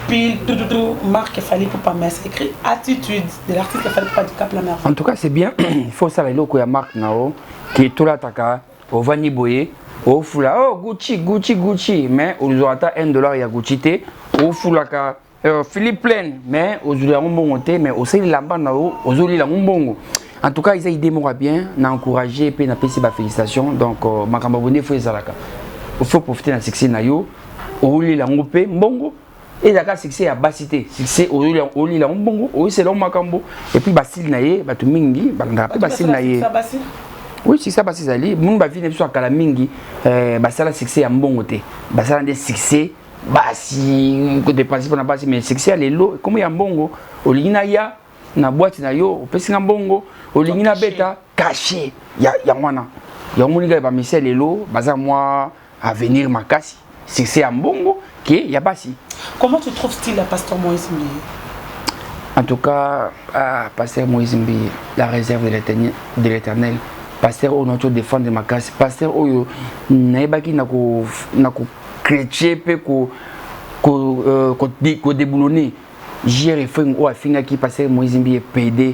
pile, tout, marque qu'il fallait pour pas mettre. C'est écrit attitude de l'artiste qu'il fallait pas du cap la mer. En tout cas, c'est bien. Il faut ça, les locaux, il y a marque nao, qui est tout là, taka, au Vani Boye, au Fula, oh Gucci, mais aux Zorata $1, il y a Gucci, au Fulaka, Philippe Plein, mais aux Zulambon monté, mais aussi l'amba nao, aux Zulambon. En tout cas, ils ont idée bien, n'a encouragé et puis n'a pas félicitations. Donc, ma camarade il faut il faut profiter de succès nayo, au lit la ngoupé, mbongo, et d'accord succès à basité, succès au lit la mbongo, oui c'est long macambo, et puis basil naye, batu mingi, banga basil naye. Oui, c'est ça basil ali, mon bavi ne soit kalamingi, basala succès à mbongo te, basala des succès, basi, côté principe na basi, mais succès à l'élo, comme il y a mbongo, au lit naya. Na boîte na yo opesi mbongo olingi na beta caché ya mwana ya moninga ba misel lelo baza moi à venir makasi c'est un mbongo qui ya basi. Comment tu trouves-t-il la pasteur Moïse Mbiye? En tout cas pasteur Moïse Mbiye, la réserve de l'Éternel, pasteur au notre défendre makasi, pasteur oyo naibaki na ko chrétien pe ko déboulonner. J'ai fait un film qui passait Moïse Mbiye PD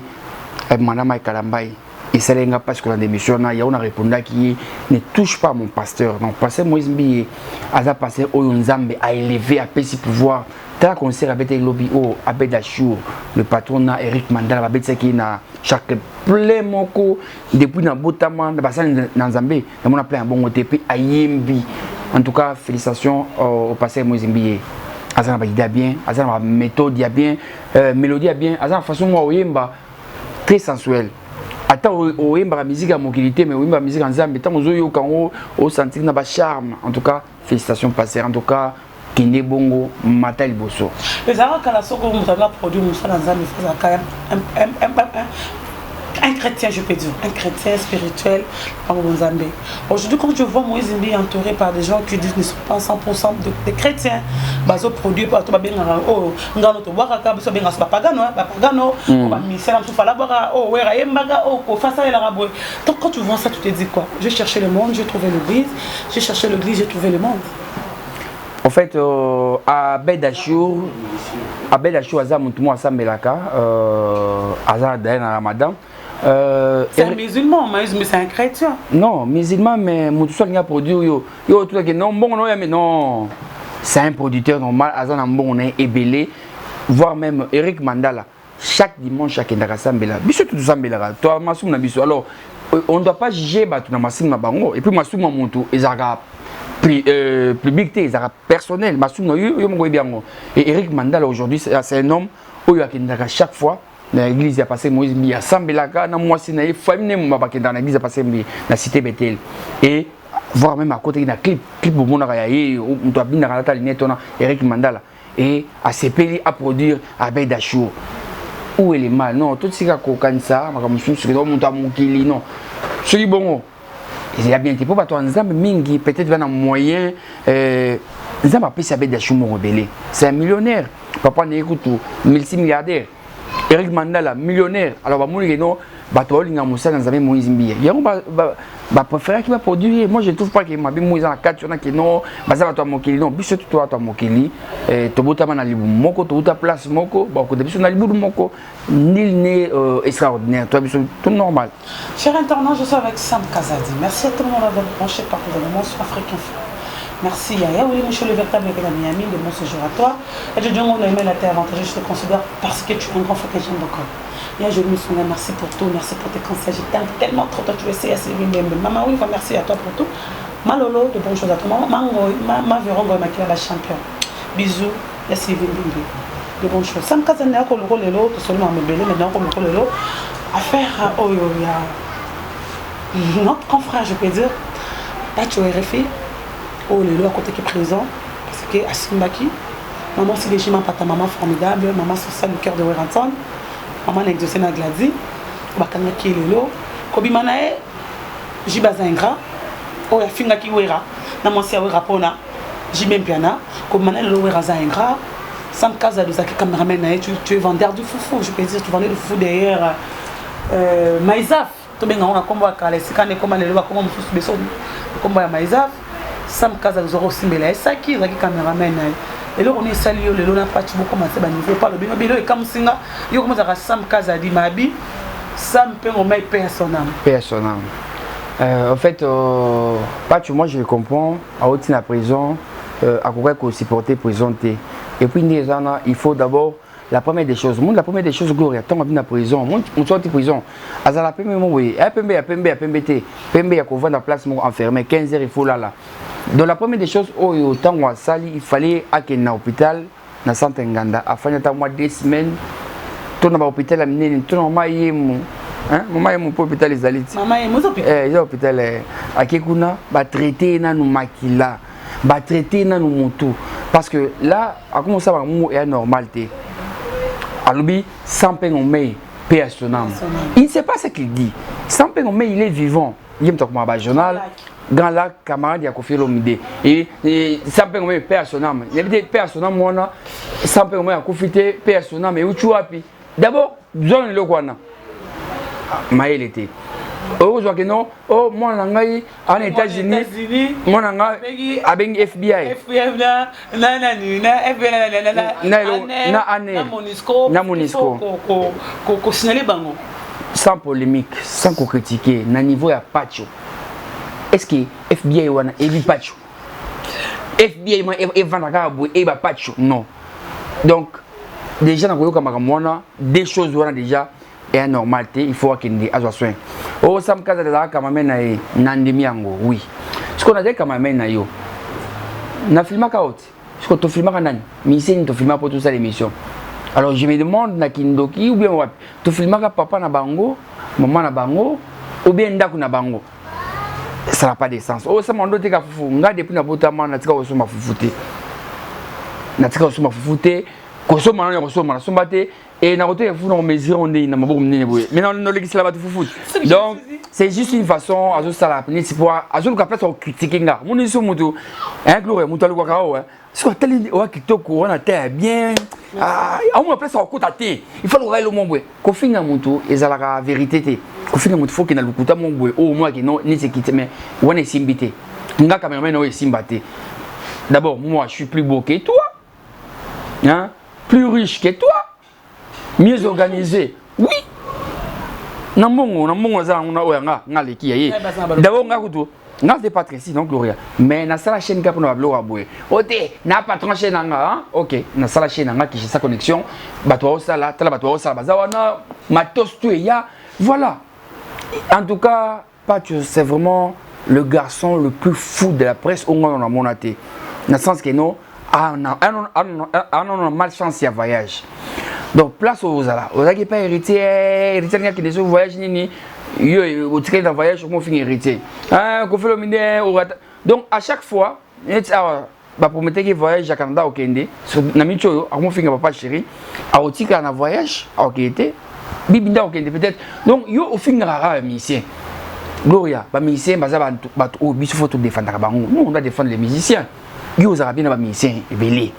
Madame Kalambaye et ça n'est pas ce qu'on a démissionné. Il y a une réponse qui ne touche pas mon pasteur. Donc pasteur Moïse Mbiye a passé au Nzambe a élevé à petit pouvoir. Tant qu'on s'est répété lobby au Abedachou, le patron na Eric Mandala Abedse qui na chaque plein moko depuis na Botama na bassin na Nzambe na mon appelé un bon OTP à Yembi. En tout cas félicitations au pasteur Moïse Mbiye. Azana ba bien, azana méthode bien, mélodie bien, azana façon moi oyemba très sensuel. Attends oyemba la musique à mobilité mais oyemba musique en Zambie, tant ozoyo kango au sentir na ba charme. En tout cas, félicitations passer. En tout cas, Kinde Bongo Matal Bosso. Les arabes quand la soko mutanga produit musa na Zambie faisait quand même un chrétien, je peux dire, un chrétien spirituel en Zambie. Aujourd'hui, quand je vois Moïse Mbiye entouré par des gens qui disent qu'ils ne sont pas 100% de chrétiens, bazo produit par tout bien oh ngano to waka baso bien ngasa pagano ba misela tout fala bara oh wera yembaga oh ko face à la rabo. Donc quand tu vois ça, tu te dis quoi? J'ai cherché le monde, j'ai trouvé l'église, j'ai cherché l'église, j'ai trouvé le monde. En fait, à Bedachour, Azam Moutoumou Asambelaka, Azar Dayan à Ramadan. C'est un musulman, mais c'est un chrétien. Non, musulman, mais Moutoussa qui a produit, yo, tout ça, non, bon, non, mais non. C'est un producteur normal, Azan Ambon est ébélé, voire même Eric Mandala. Chaque dimanche, chaque Ndakasambela. Biso tout Zambela, toi, Massoum Nabiso. Alors, on ne doit pas juger Batou Massim Nabango, et puis Massoum Moutou, et Zaga. Publicité, personnel, et Eric Mandala aujourd'hui c'est un homme où il y a chaque fois dans l'église il y a passé Moïse Mbiye à Sambelaka, dans moi c'est une famille dans l'église il y a passé dans la cité Bethel et voir même à côté il y a un clip au monde on doit bien dans la lignette Eric Mandala et à CPI à produire à Bedachour où est le mal non tout ce qui a coquin ça non c'est bon. Il y a bien des pour toi Nzambe mingi peut-être va un moyen Nzambe a payé Bedachour rebellé. C'est un millionnaire. Papa n'est écoute multimilliardaire. Eric Mandala millionnaire. Alors va mourir non bato linga musala nzambe Moïse Mbia yango ba préférer qui va produire. Moi je trouve pas que mabe Moïse en 4 on a que non baza bato mokili non biso tout bato mokili to botama na libu moko to uta place moko ba ko de biso na libu moko nul n'est extraordinaire toi biso tout normal. Cher internaute, je suis avec Sam Kazadi. Merci à tout le monde d'avoir branché par le moment sur Afrique Info. Merci Yaya, oui, monsieur le véritable avec la Miami, de bon séjour à toi. Et je dis on a aimé la terre avantagée, je te considère parce que tu es un grand frère que j'aime beaucoup. Yaya, je me souviens, merci pour tout, merci pour tes conseils, je t'aime tellement trop, toi tu essaies à servir bien. Maman, oui, merci à toi pour tout. Malolo, de bonnes choses à toi. Ma Vérongo, ma la champion. Bisous, merci Bimbi. De bonnes choses. Sam Kazadi, on a le rôle de l'autre, seulement me belé, maintenant on a le rôle de l'autre. Affaire, oh, il y a notre confrère, je peux dire, Pacho RFI. Oh, le à côté qui est présent, parce que Asimbaki, maman c'est légèrement pas ta maman formidable, maman c'est ça le cœur de Weranton, maman n'a exaucé na gladi, bakanga qui est le lot, Kobi Manae, Jibaza Ingra, oh ya finga qui wera, na mon sia wera pona, Jibem Piana, Kobi Manae le wera za Ingra, Sam Kaza de Zaki cameraman, tu es vendeur de foufou, je peux dire, tu vendais le foufou derrière Maïzaf, tu bien on a combat calé, c'est quand on comment le comment on se besoin, combat à Maïzaf. Sam Kaza nous aura aussi mais ça qui est caméraman et là on est salué le n'a pas beaucoup commencé à niveau pas le bien et comme singa yo comment ça Sam Kaza dit mabi Sam peut on met personnel en fait pas tu moi je le comprends à haute la prison à quoi qu'on supporter présenter et puis il faut d'abord la première des choses, la première des choses, Gloria, tant qu'on vient à prison, on sort de prison. À la première moment, oui, PMB, à couvrir la place enfermé, 15 heures, il faut là. Donc la première des choses, autant on a sali, il fallait aller à l'hôpital, dans Santa Nganda, afin d'être moi 2 semaines, tout dans l'hôpital, amener tout dans maman pour l'hôpital les alites. Maman est hôpital. L'hôpital à Kekuna, va traiter na nous makila, va traiter na nous moto, parce que là, à comment ça va mou est normalité. Aloubi, Sampengomé, paix à son âme. Il ne sait pas ce qu'il dit. Sampengomé, il est vivant. Il est un journal. Grand lac, camarade, il a confié l'homidé. Et Sampengomé, paix à son âme. Il a dit paix à son âme, moi, Sampengomé a confié paix à son âme. Et où tu as pu? D'abord, zone le Guana. Maël était. Oh, je non. Oh, moi, en États-Unis, moi, avec FBI. Sans polémique, sans critiquer, na niveau ya Pacho. Est-ce que FBI wana evi Pacho? FBI ma evandaka bo eba Pacho? Non. Donc déjà na koyoka makamwana des choses wana déjà est en normalité, il faut qu'il y ait des soins. Oh, Sam Kaza de la Kamamena et Nandemiango, oui. Ce qu'on a dit Kamamena yo. Na filmé kaot. Ce qu'on te filmé kanan. Mais c'est une filmé pour tout ça l'émission. Alors je me demande na Kindoki ou bien what. Tu filmé ka papa na bango, maman na bango ou bien ndaku na bango. Ça n'a pas de sens. Oh, ça m'a donné ka fufu. Nga depuis na botama na tika osoma fufute. Na tika osoma fufute. Kosoma na kosoma na sombate. Et na route vous on mesure on est na mabou mnene boye mais non l'existe là-bas tout foot donc c'est juste une façon à ça la penser pour à ce que place on critiquer nga mon iso mutu hein Gloria mutu alwa kao hein ce que tali o kitoko on a terre bien ah on place on côté té il faut le réel mon boye ko finga mutu ezala la vérité té ko finga mutu faut que na lukuta mon boye au moins que non ni se quitter mais on est simbité nga cameraman on est simbaté d'abord moi je suis plus beau que toi hein plus riche que toi mieux organisé, oui. N'abongo za on a oya nga leki yé. D'abord nga kuto, nga c'est pas très si donc Gloria. Mais na sala chaîne ka pour na bloga boye. Oté, na patron chaîne nga, hein? OK, na sala chaîne nga qui j'ai sa connexion, bato sala, tala bato sala bazawana, matos tu ya, voilà. En tout cas, Pacho c'est vraiment le garçon le plus fou de la presse au monde dans mon até. Dans le sens que non, on malchance à voyage. Donc place aux ala, aux qui pas héritier qui des voyage ni au ticket d'un voyage on finit héritier. Qu'on fait le mine donc à chaque fois bah pour mettre que voyage à Canada au Kende, na micho on finit papa chéri, à au ticket d'un voyage au Kende, bibinda au Kende peut-être. Donc yo au finir rare musicien. Gloria, ba musicien baza ba au biso faut tout défendre bango. Nous on doit défendre les musiciens. Yo aux arabes ba musicien belé.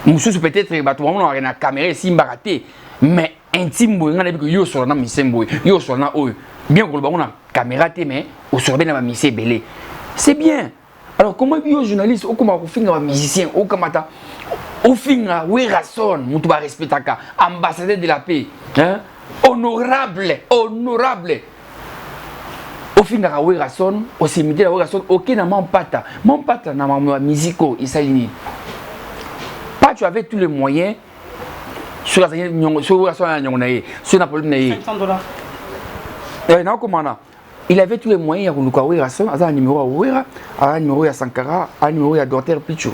Monsieur peut-être on a une caméra si baraté mais intime boy ngana biko yo sur na misemboy yo sur na oyo bien ko ba na caméra té mais au sur na ba misé belé c'est bien. Alors comment yo journaliste ou comment ko finga ba musicien ou kamata au finga we rason mutu ba respectaka ambassadeur de la paix hein honorable au finga ka we rason au cimetière we rason OK na mon pata na ma musico isalini pas tu avais tous les moyens sur la sur il avait tous les moyens à numéro à Ouera, à numéro à Sankara, à numéro à Docteur Picho.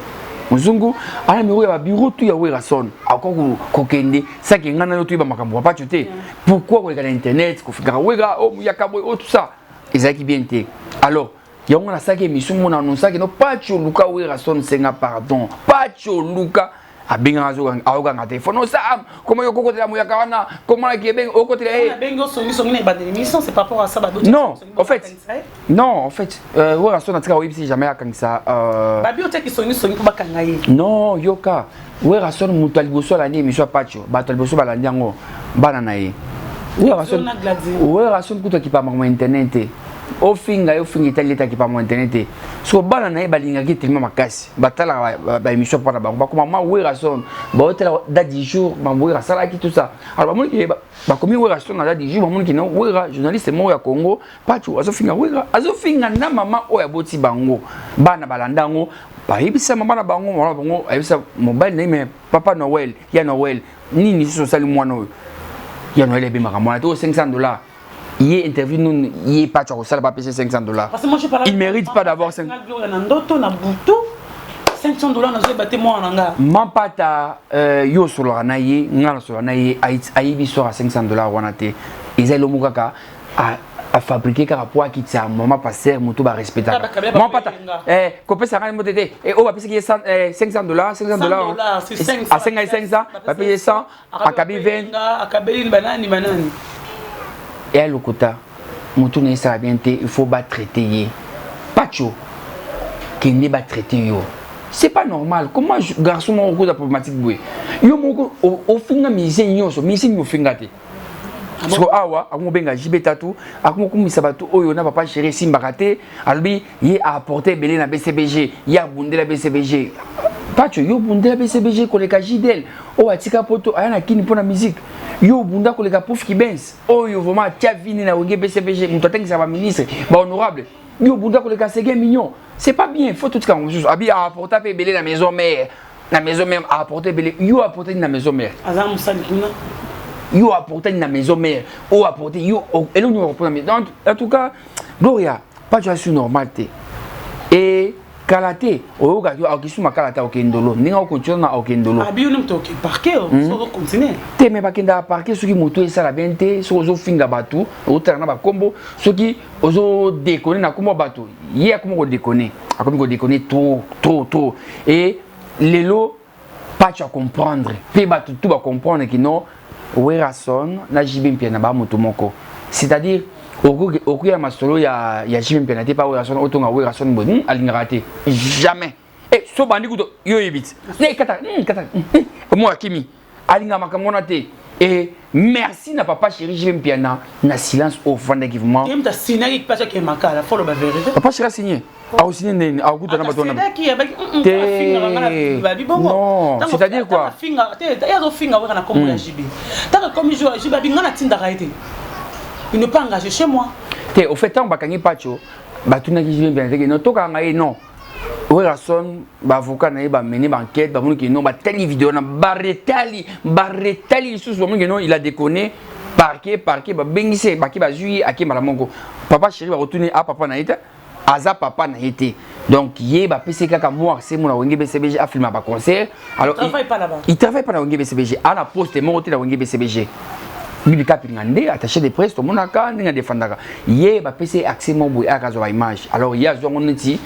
Muzungu, à numéro à bureau tout ya Ouera son. Encore kokende, ça qui ngana yo tu ba makambo pas tu sais. Pourquoi on regarde internet, ko fika Ouera, oh yakabo oh tout ça. Ezaki bien té. Alors, il y a on a ça qui mission mon annonce que non pas tu Luka Ouera son senga pardon. Pas tu Luka a bien raison à au téléphone ça comment yo côté la moya kana comment la bien au côté bengo songi ba d'émission c'est par rapport à ça ba non en fait ouais raison na tika oui si jamais à ça ba biotech songi pour ba kangaye non yoka ouais raison mutu aliboso la ni émission pacho ba aliboso ba la ndango bana na ye ouais raison kuto ki pa ma internet au finga itali ta ki pa mo internet so bana na balinga ki tellement makasi batala ba émission pour la banque comme maman oui raison ba hôtel date du jour ba oui sala ki tout ça alors ba ki ba comme oui raison na date du jour ba ki non oui journaliste mo ya Congo pas tu azo finga na maman o ya boti bango bana balandango ba yebisa maman na bango ayebisa mobile na mais papa Noël ya Noël nini so sali mwana oyo ya Noël be makamona to $500 il est interview nous il est pas tu as pas payé $500 il mérite pas d'avoir $500 na battre moi nanga mampata yo sur la naie ngana sur la naie aibi sur $500 wana te ezelo mukaka à fabriquer car pour qui ça maman passer moto ba respecter mampata copé ça ngani motete et on va payer $500 c'est 500 à 500 va payer 100 à kabi 20 à kabi banani et à l'okota moto ne sera bien il faut pas traiter pacho qui ne pas traiter yo c'est pas normal comment garçon mon beaucoup de problématique boy yo moko au finga mise nyonso mise mo fingate parce que awa akomo benga jibetatu akomo kumisa batu oyo na papa chéri simbakate albi yi a apporter belé na BCBG yi a bundé la BCBG pacho yo bundé la BCBG koleka jidel o atika poto ayana kini pona musique yo bunda koleka pouf ki benz oyo vraiment tia vini na wenge BCBG mutoteng sa ba ministre ba honorable yo bunda koleka sege mignon c'est pas bien faut tout quand chose abi a apporter belé la maison mère a apporter belé yo apporter na maison mère azam musali kuna yo apporter na maison mère ou apporter yo et nous reprendre donc en tout cas Gloria pas tu as normal té et Kalate, au gars, qui sont ma kalata au Kendolo, n'est-ce pas continuer au Kendolo. Abi on to parquet, on continue. Te me pas kenda parquet, ceux qui moto et ça la bienté, ceux qui finga batu, au terrain ba combo, ceux qui oso déconner na combo batu. Hier comment on déconner, à comme on déconner trop et les lots pas tu à comprendre, pe batu tout va comprendre que non, Werason na jibim pia na ba moto moko. C'est-à-dire au ya masolo ya jibim pia na te pas Werason autonga Werason bon alingaraté jamais. Et so bandi kuto yo ebit. Ne kata moi Kimi alinga makamona te. Et merci na papa chéri jibim pia na silence au fond d'équipement. Im ta signé pas que makala follow la vérité. Papa chéri signé. A aussi né a goût na batona. Non, c'est-à-dire quoi? Finga te ya zo finga wera na kombo ya jibi. Taka comme jour jibi bi ngana tinda raité. Il ne pas engagé chez moi. Te au fait tant bakangi pacho batuna ki jibim pia te no toka ngai non. Werason ba avocat na ba mener ba enquête ba monu ki non ba telle vidéo na baretali sous monu ki non il a déconné parquet ba bengise ba ki ba jui aki mala mongo papa chéri ba retourner à papa na ita aza papa na été donc yé ba pc kaka moi c'est mon wenge BCBG a filmé ba concert alors il travaille pas na wenge BCBG a na poste mon hôtel na wenge BCBG bibi kapingande attaché de presse to monaka ninga defandaka yé ba pc accès mon boy akazo ba image alors ya zo ngonti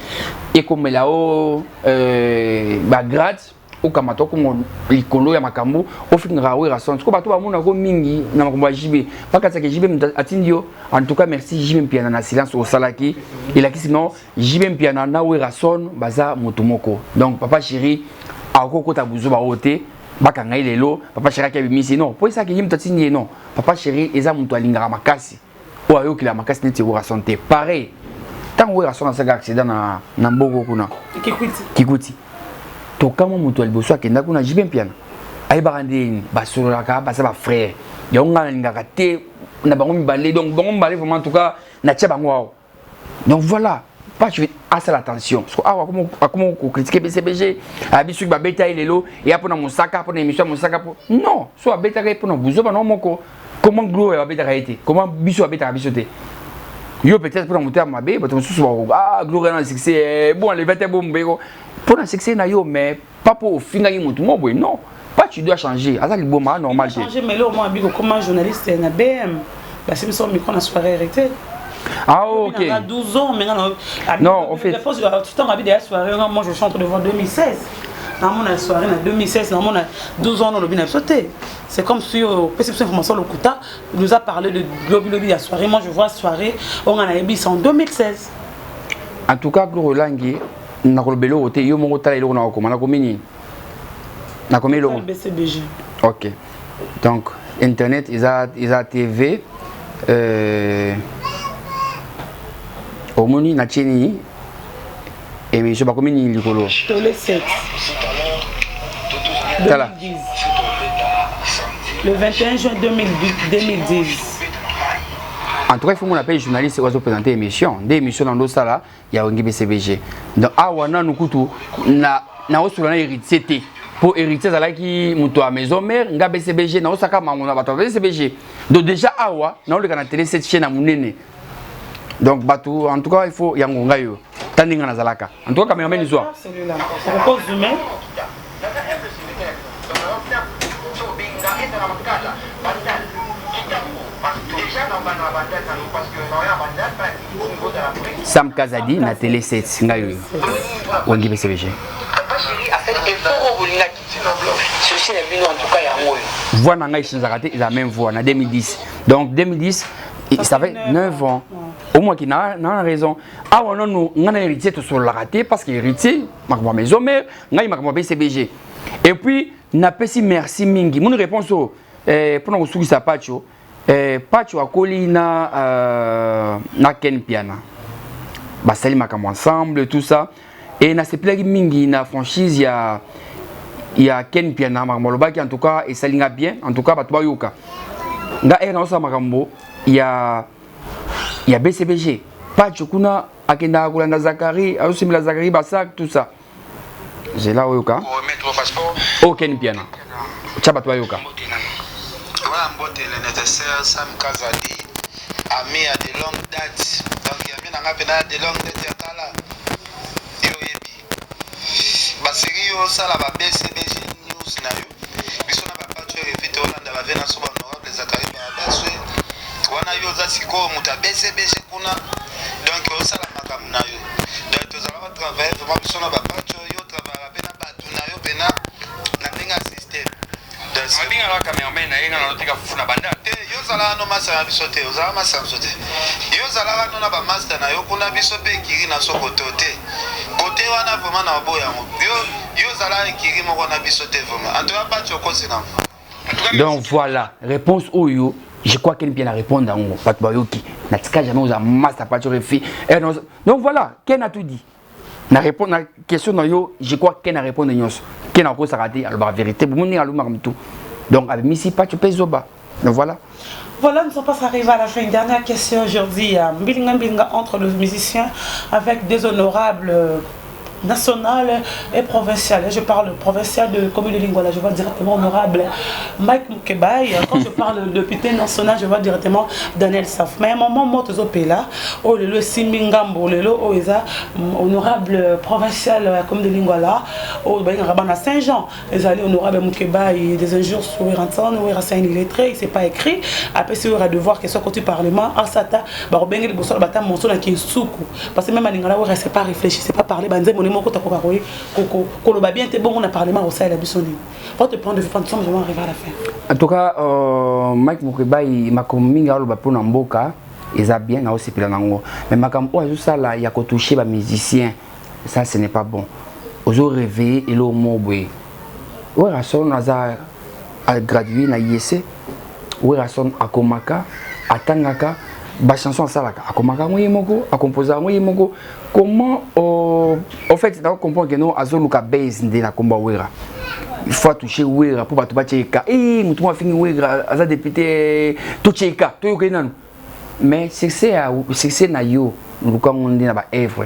et comme là ba grade au kamato ko likolo ya makambo au finga Werason ko bato ba mona ko mingi na makambo ya jibe pakata ke jibe atindio en tout cas merci jibe mpiana na silence au salaki il a sinon jibe mpiana na Werason baza motomoko donc papa chéri akoko ta buzo ba oté baka ngai lelo papa chéri ki bimisi non po ça ki yim tatini non papa chéri eza mutu alingara makasi o ayo ki la makasi neti ko santé pareil tant o rason ça accident na mboko kuna kikuti to kama mutu aliboso akenda kuna jibe piana ay barandeni basolo ka basa ba frère ya nga lingaka te na bango mibale donc bango mibale vraiment en tout cas na tia bango donc voilà pas tu as l'attention parce que ah comment critiquer BCBG a bisu ba beta ilelo et après na musaka pour émission musaka pour non soit beta pour na buzo ba non moko comment gloire ba beta été comment bisu ba beta bisoté yo peut-être pour monter à ma bé bato mususu ah gloire na succès bon les beta bon mbeko pour na succès na yo mais pas pour finga ki mutu mo boy non pas tu dois changer à ça le bon normal changer mais là au moins biko comme journaliste na BM bah c'est son micro na soirée arrêté. Ah ok. On a 12 ans maintenant. Non, en fait. La fois tu t'en habite des soirées, moi je chante devant 2016. Dans mon soirée en 2016, dans mon 12 ans on l'a sauté. C'est comme si perception information le Kouta nous a parlé de lobby la soirée. Moi je vois la soirée, on en a eu en 2016. En tout cas, Glo Langi, na ko belo hote yo mo tala ilo na ko mana ko mini. Na ko melo. BCBG. OK. Donc internet ils a TV Omoni na cheni et je pas combien likolo. Tolé 7. 2010. Le 21 juin 2010. En tout cas, il faut qu'on appelle journaliste pour présenter émission. Des émissions dans l'autre salle, il y a un BCBG. Donc awana nukutu na osula na hérité pour hériter ça là qui muto à maison mère nga BCBG na osaka mangona bato BCBG. Donc déjà awa na le canal télé cette chaîne à munene. Donc bateau en tout cas il faut yangonga yo tandinga na zalaka en tout cas cameraman zo celui-là on peut zoomer Sam Kazadi na télé 7 ngayo wangi BCBG voix na ngai chinzaka te la même voix na 2010 donc 2010 ça fait 9 ans. Au moins qu'il n'a raison. Ah on a hérité tout sur la raté parce qu'il hérité, ma maison mère, n'a ma BCBG. Et puis n'a pas si merci mingi. Mon réponse au pour nous souci ça Pacho, Pacho a collé na Ken Piana. Bah ça makam ensemble tout ça et na se plagi mingi na franchise il y a Ken Piana makam qui en tout cas et ça linga bien en tout cas ba to yoka. Nga na ça makambo il y a BCBG pas chukuna akenda kulanda Zakari asimila Zakari basak tout ça j'ai là oyoka aucun piano chaba toi yoka voilà mbote le nécessaire Sam Kazadi ami à de longue date donc ami na ngapena de longue date yakala yo yebi basiri yo sala ba BCBG news na yo biso na ba patcho refite Hollande ba vena so ba honorable Zakari ba baswe wana yo za siko muta BCBG kuna donc o sala makamu na yo donc to za ba travailler vraiment biso na ba patcho yo travailler pena batu na yo pena na tenga system donc abinga la cameraman na yenga na lotika funa banda te yo sala no masa biso te o za masa biso te yo sala no na ba master na yo kuna biso pe kiri na soko tote côté wana vraiment na boya mo yo sala kiri mo na biso te vraiment en tout cas patcho ko sina donc voilà réponse oyo je crois qu'elle vient à répondre à un patbayoki. N'a jamais osé master patcho refi. Donc voilà, qu'elle a tout dit. Na répondre à la question de yo, je crois qu'elle a répondu à nous. Qu'elle a encore raté alors la vérité pour nous alors tout. Donc avec Missy patcho pezoba. Donc voilà. Voilà, nous sommes pas arrivés à la fin. Une dernière question aujourd'hui. Bilinga entre les musiciens avec des honorables national et provincial. Je parle provincial de commune de Lingwala, je vois directement honorable Mike Mukebai. Quand je parle de député national, je vois directement Daniel Saf. Mais à un moment, moi, je suis là, le Simingambo, le honorable provincial de la commune de Lingwala, au Raban à Saint-Jean. Les alliés honorable Mukebai, des injures sur Irantan, ou Irassin illettré, il ne s'est pas écrit. Après, c'est un devoir qu'il soit côté parlement, Arsata, Barobengue, le Bossol, Batam, Monson, qui est soukou. Parce que même à Lingwala, il ne s'est pas réfléchi, il ne s'est pas parlé. Bien bon on a parlé au sein de la Bissoni. Votre point de vue, nous sommes vraiment arrivés à la fin. En tout cas, Mike Mukebai m'a commis à l'obapon en boca, ils a bien aussi pile en mais ma cam tout ça là, il y a qu'à toucher les musiciens, ça ce n'est pas bon. Aux rêver et le mot boy. Werason a gradué na IEC. Werason a komaka, a tangaka, ba chanson salaka, a komaka moko, a composer moko. Comment en fait, on comprend que nous azoluka base de na komba wera. Il faut toucher wera pour pas tcheka. Mutu ma fini wera aza député to tcheka, to yokenan. Mais c'est na yo, luka ngondi na ba œuvre.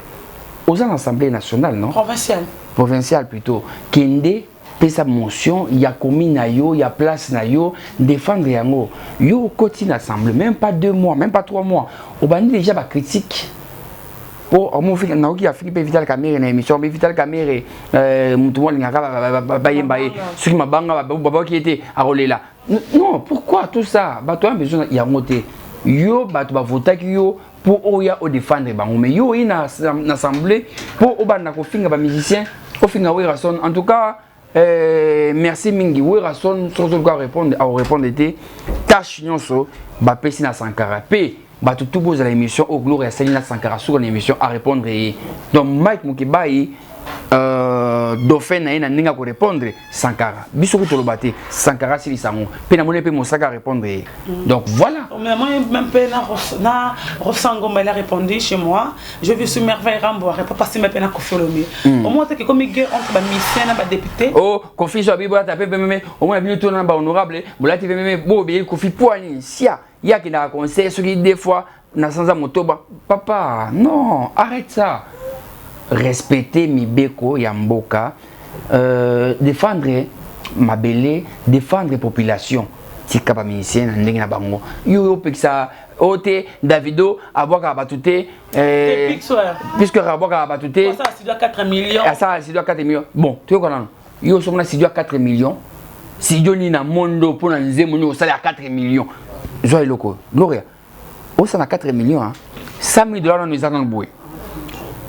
Aux l'Assemblée nationale, non? Provinciale. Provinciale plutôt. Kende sa motion, il y a commis na yo, il y a place na yo, défendre yango. Yo côté l'Assemblée, même pas 2 mois, même pas 3 mois. On va déjà ba critique. Pour mon fils, na qui a Philippe Vital Caméra na émission, Vital Caméra mutu wa ngaka ba yembaye, sur ma banga baba qui était à Rolela. Non, pourquoi tout ça? Ba toi besoin y a monté. Yo ba to ba voter yo pour oya o défendre bango, mais yo ina assemblée pour obana ko finga ba musicien, ko finga Werason. En tout cas, merci mingi Werason sans répondre à répondre était tâche nyonso ba pesi na Sankara p ba tout beau à l'émission au gloire et na Sankara sur l'émission à répondre. Donc Mike Mukibai Dauphin na ninga ko répondre Sankara biso ko tolobate Sankara sili sango pe na monepe mosaka répondre. Donc voilà. Mais moi même pe na Rosango mais il a répondu chez moi, je vis sur merveille Rambo pas passer mes peine à Kofiolomé. Au moins c'est que comme guerre entre ba musicien na ba député. Oh, Kofi so bibo taper même au moins bien tout na ba honorable, bola ti même bo be Kofi poani sia ya qui na conseil ce qui des fois na sanza motoba. Papa, non, arrête ça. Respecter Mibeko Yamboka, défendre Mabele, défendre la population. Si capable musicien ndenge na bango. Yo peksa ote Davido aboka abatute puisque aboka abatute. Ça c'est doit 4 millions. Ça c'est doit 4 millions. Bon, tu connais. Yo somna si doit 4 millions. Si yo ni na mondo pour na nzemo ni osala 4 millions. Joy loko. Gloria. O ça na 4 millions hein. 100 000 $ nous avons boué.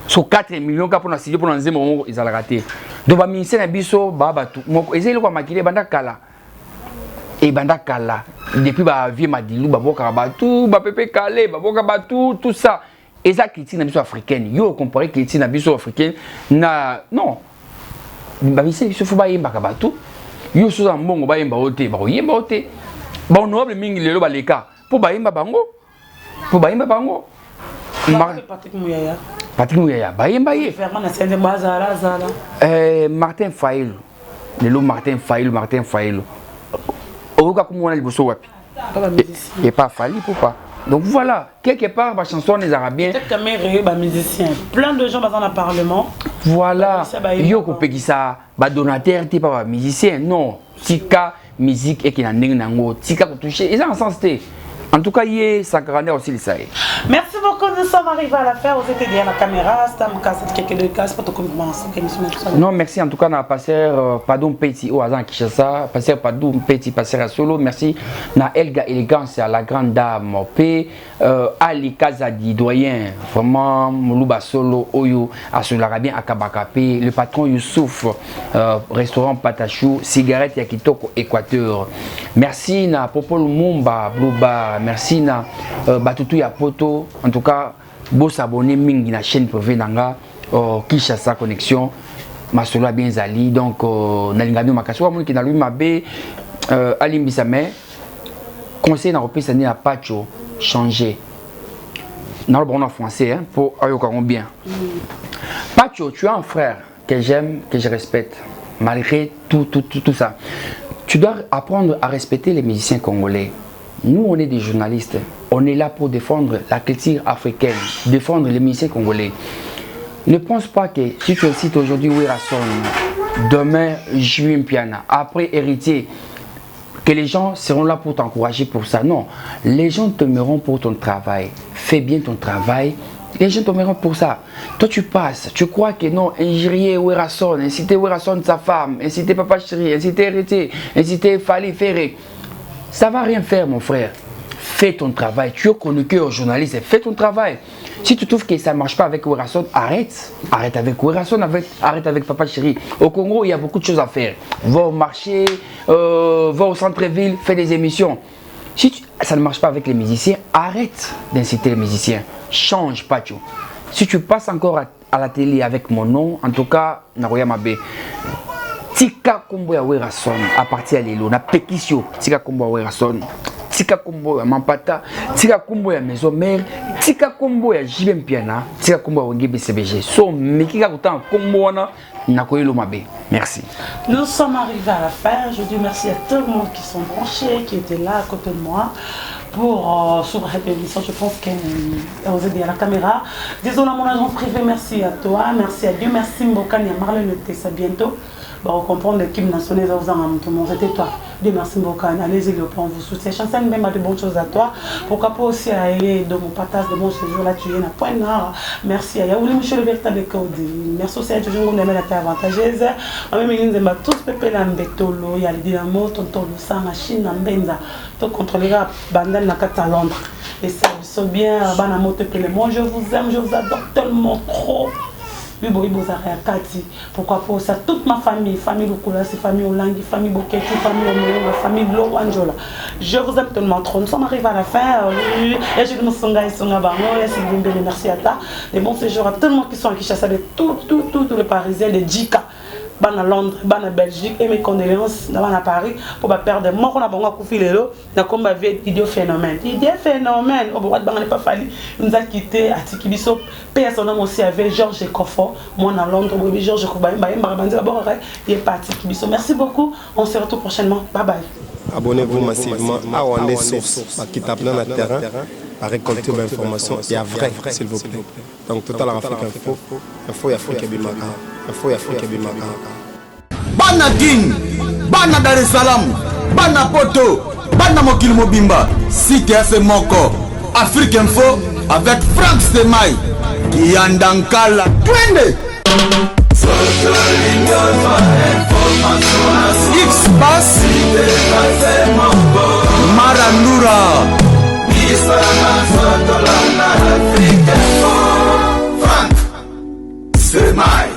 Sur 4 millions pour na studio pour na nzemo ils ont raté. Donc ba ministère na biso ba batu. Moko ezeli ko makile banda kala. Et banda kala. Depuis ba vie madilu ba boka batu, ba pepe calé, ba boka batu, tout ça. Et ça critique na biso africaine. Yo comparer critique na biso africaine na non. Ba ministère biso faut ba yemba ka batu. Yo so za mbongo ba yemba ote, ba yemba ote. Ba honorable mingi lelo ba leka. Pour ba yemba bango. Pour ba yemba bango. Patrick Mouyaya. Patrick Mouyaya, Bayembaye. Martin Faïl. Martin Faïl. Oruka Kumwana Liboso Wapi. Et pas Fali, pourquoi? Donc voilà, quelque part, ma chanson des Arabiens. Peut-être que musicien. Plein de gens dans le Parlement. Voilà. Yo Kopekisa, donateur, t'es pas musicien. Non. Tika, musique et qui n'a n'engo. Tika, touché. Ils ont un sens. En tout cas, il y a 50 aussi les sailles. Merci beaucoup, nous sommes arrivés à la fin. Vous étiez derrière la caméra, c'était un cas, quelques deux cas, c'est pas tout comme non, merci en tout cas, on a passé Pardon Petit au hasard Kinshasa, passé Pardon Petit, passé à Solo. Merci na Elga Élégance à la grande dame P. Ali Kazadi, doyen, vraiment, Moulouba Solo, Oyo, à Solarabien, à Kabakape, le patron Youssouf, restaurant Patachou, cigarette Yakitoko, Équateur. Merci na Popo Lumumba, Blouba. Merci na Batutu ya Poto. En tout cas, beau s'abonner mingi na chaîne privée nanga Kinshasa Connexion. Masolo bien zali donc nalingano makaswa moi qui na lui mabe alimbisame conseil na repère ça n'a pas changer. Dans le bon français hein, pour ayokango bien. Pacho, tu as un frère que j'aime, que je respecte malgré tout ça. Tu dois apprendre à respecter les musiciens congolais. Nous, on est des journalistes. On est là pour défendre la culture africaine, défendre les musiciens congolais. Ne pense pas que si tu cites aujourd'hui Werason, demain Juin Piana, après Héritier, que les gens seront là pour t'encourager pour ça. Non, les gens t'aimeront pour ton travail. Fais bien ton travail. Les gens t'aimeront pour ça. Toi, tu passes. Tu crois que non, injurier Werason, inciter Werason sa femme, inciter Papa Chéri, inciter Héritier, inciter Fali Ferré. Ça va rien faire, mon frère. Fais ton travail. Tu es chroniqueur, journaliste, fais ton travail. Si tu trouves que ça ne marche pas avec Werason, arrête. Arrête avec Werason, arrête avec Papa Chéri. Au Congo, il y a beaucoup de choses à faire. Va au marché, va au centre-ville, fais des émissions. Si ça ne marche pas avec les musiciens, arrête d'inciter les musiciens. Change, Pacho. Si tu passes encore à la télé avec mon nom, en tout cas, Naroya Mabe. tika kombo ya Werason à partir ya lelo na pekisio tika kombo ya Werason tika kombo ya Mampata tika kombo ya Maison Mère tika kombo ya JB Mpiana tika kombo ya Wenge BCBG so mekika kuta kombo wana na koyelo mabe. Merci. Nous sommes arrivés à la fin. Je dis merci à tout le monde qui sont branchés, qui étaient là à côté de moi pour suivre cette émission. Je pense qu'elle vous aide à la caméra. Désolé mon agent privé, merci à toi, merci à Dieu, merci Mbokani à Marlène Tessa bientôt. Bon, on comprend l'équipe nationale, c'était toi. Dieu merci Mbokani, allez-y le point, vous soutient. Chancel même a de bonnes choses à toi. Pourquoi pas aussi aller de mon partage de bon séjour là, tu es à Point Nord. Merci à Yaouli, monsieur le véritable Kaudi. Merci aussi à toujours on aime la terre avantageuse. Moi-même, ils aiment tous Pépé Lambetolo, il y a les dynamos, Tonton Loussa, machine, Benza. Tout contrôlera Bandel Nakata à Londres. Et ça, ils sont bien, Banamote Pélé. Moi, je vous aime, je vous adore tellement trop. Pourquoi pas ça toute ma famille, famille Lukula, famille Olangi, famille Boketi, famille Omoyo, famille Lowanjola. Je vous aime tellement trop. Nous sommes arrivés à la fin. Et je me merci à toi. Les bons séjours à tout le monde qui sont à Kinshasa, de tous les Parisiens, de Djika. À Londres, à Belgique et mes condoléances à Paris pour ma perdre moi on a bon à Koufilelo dans comme idiot phénomène au bout de n'est pas fallu nous a quitté à Tikibiso paix son nom aussi avec Georges Kofo moi à Londres Georges Kobaye d'abord il est parti Tikibiso. Merci beaucoup, on se retrouve prochainement, bye bye. Abonnez-vous massivement à Wandé Source qui tape dans le terrain à récolter l'information et à vrai s'il vous plaît. Donc Total Afrique Info ya Afrique Bimaka. Info ya Afrique Bimaka. Bana King, Bana Dar es Salaam, Bana Poto, Bana Mokil Mobimba, Site AC Moko, Afrique Info avec Frank Stemai, Kiandankala, Twende. X-Bass,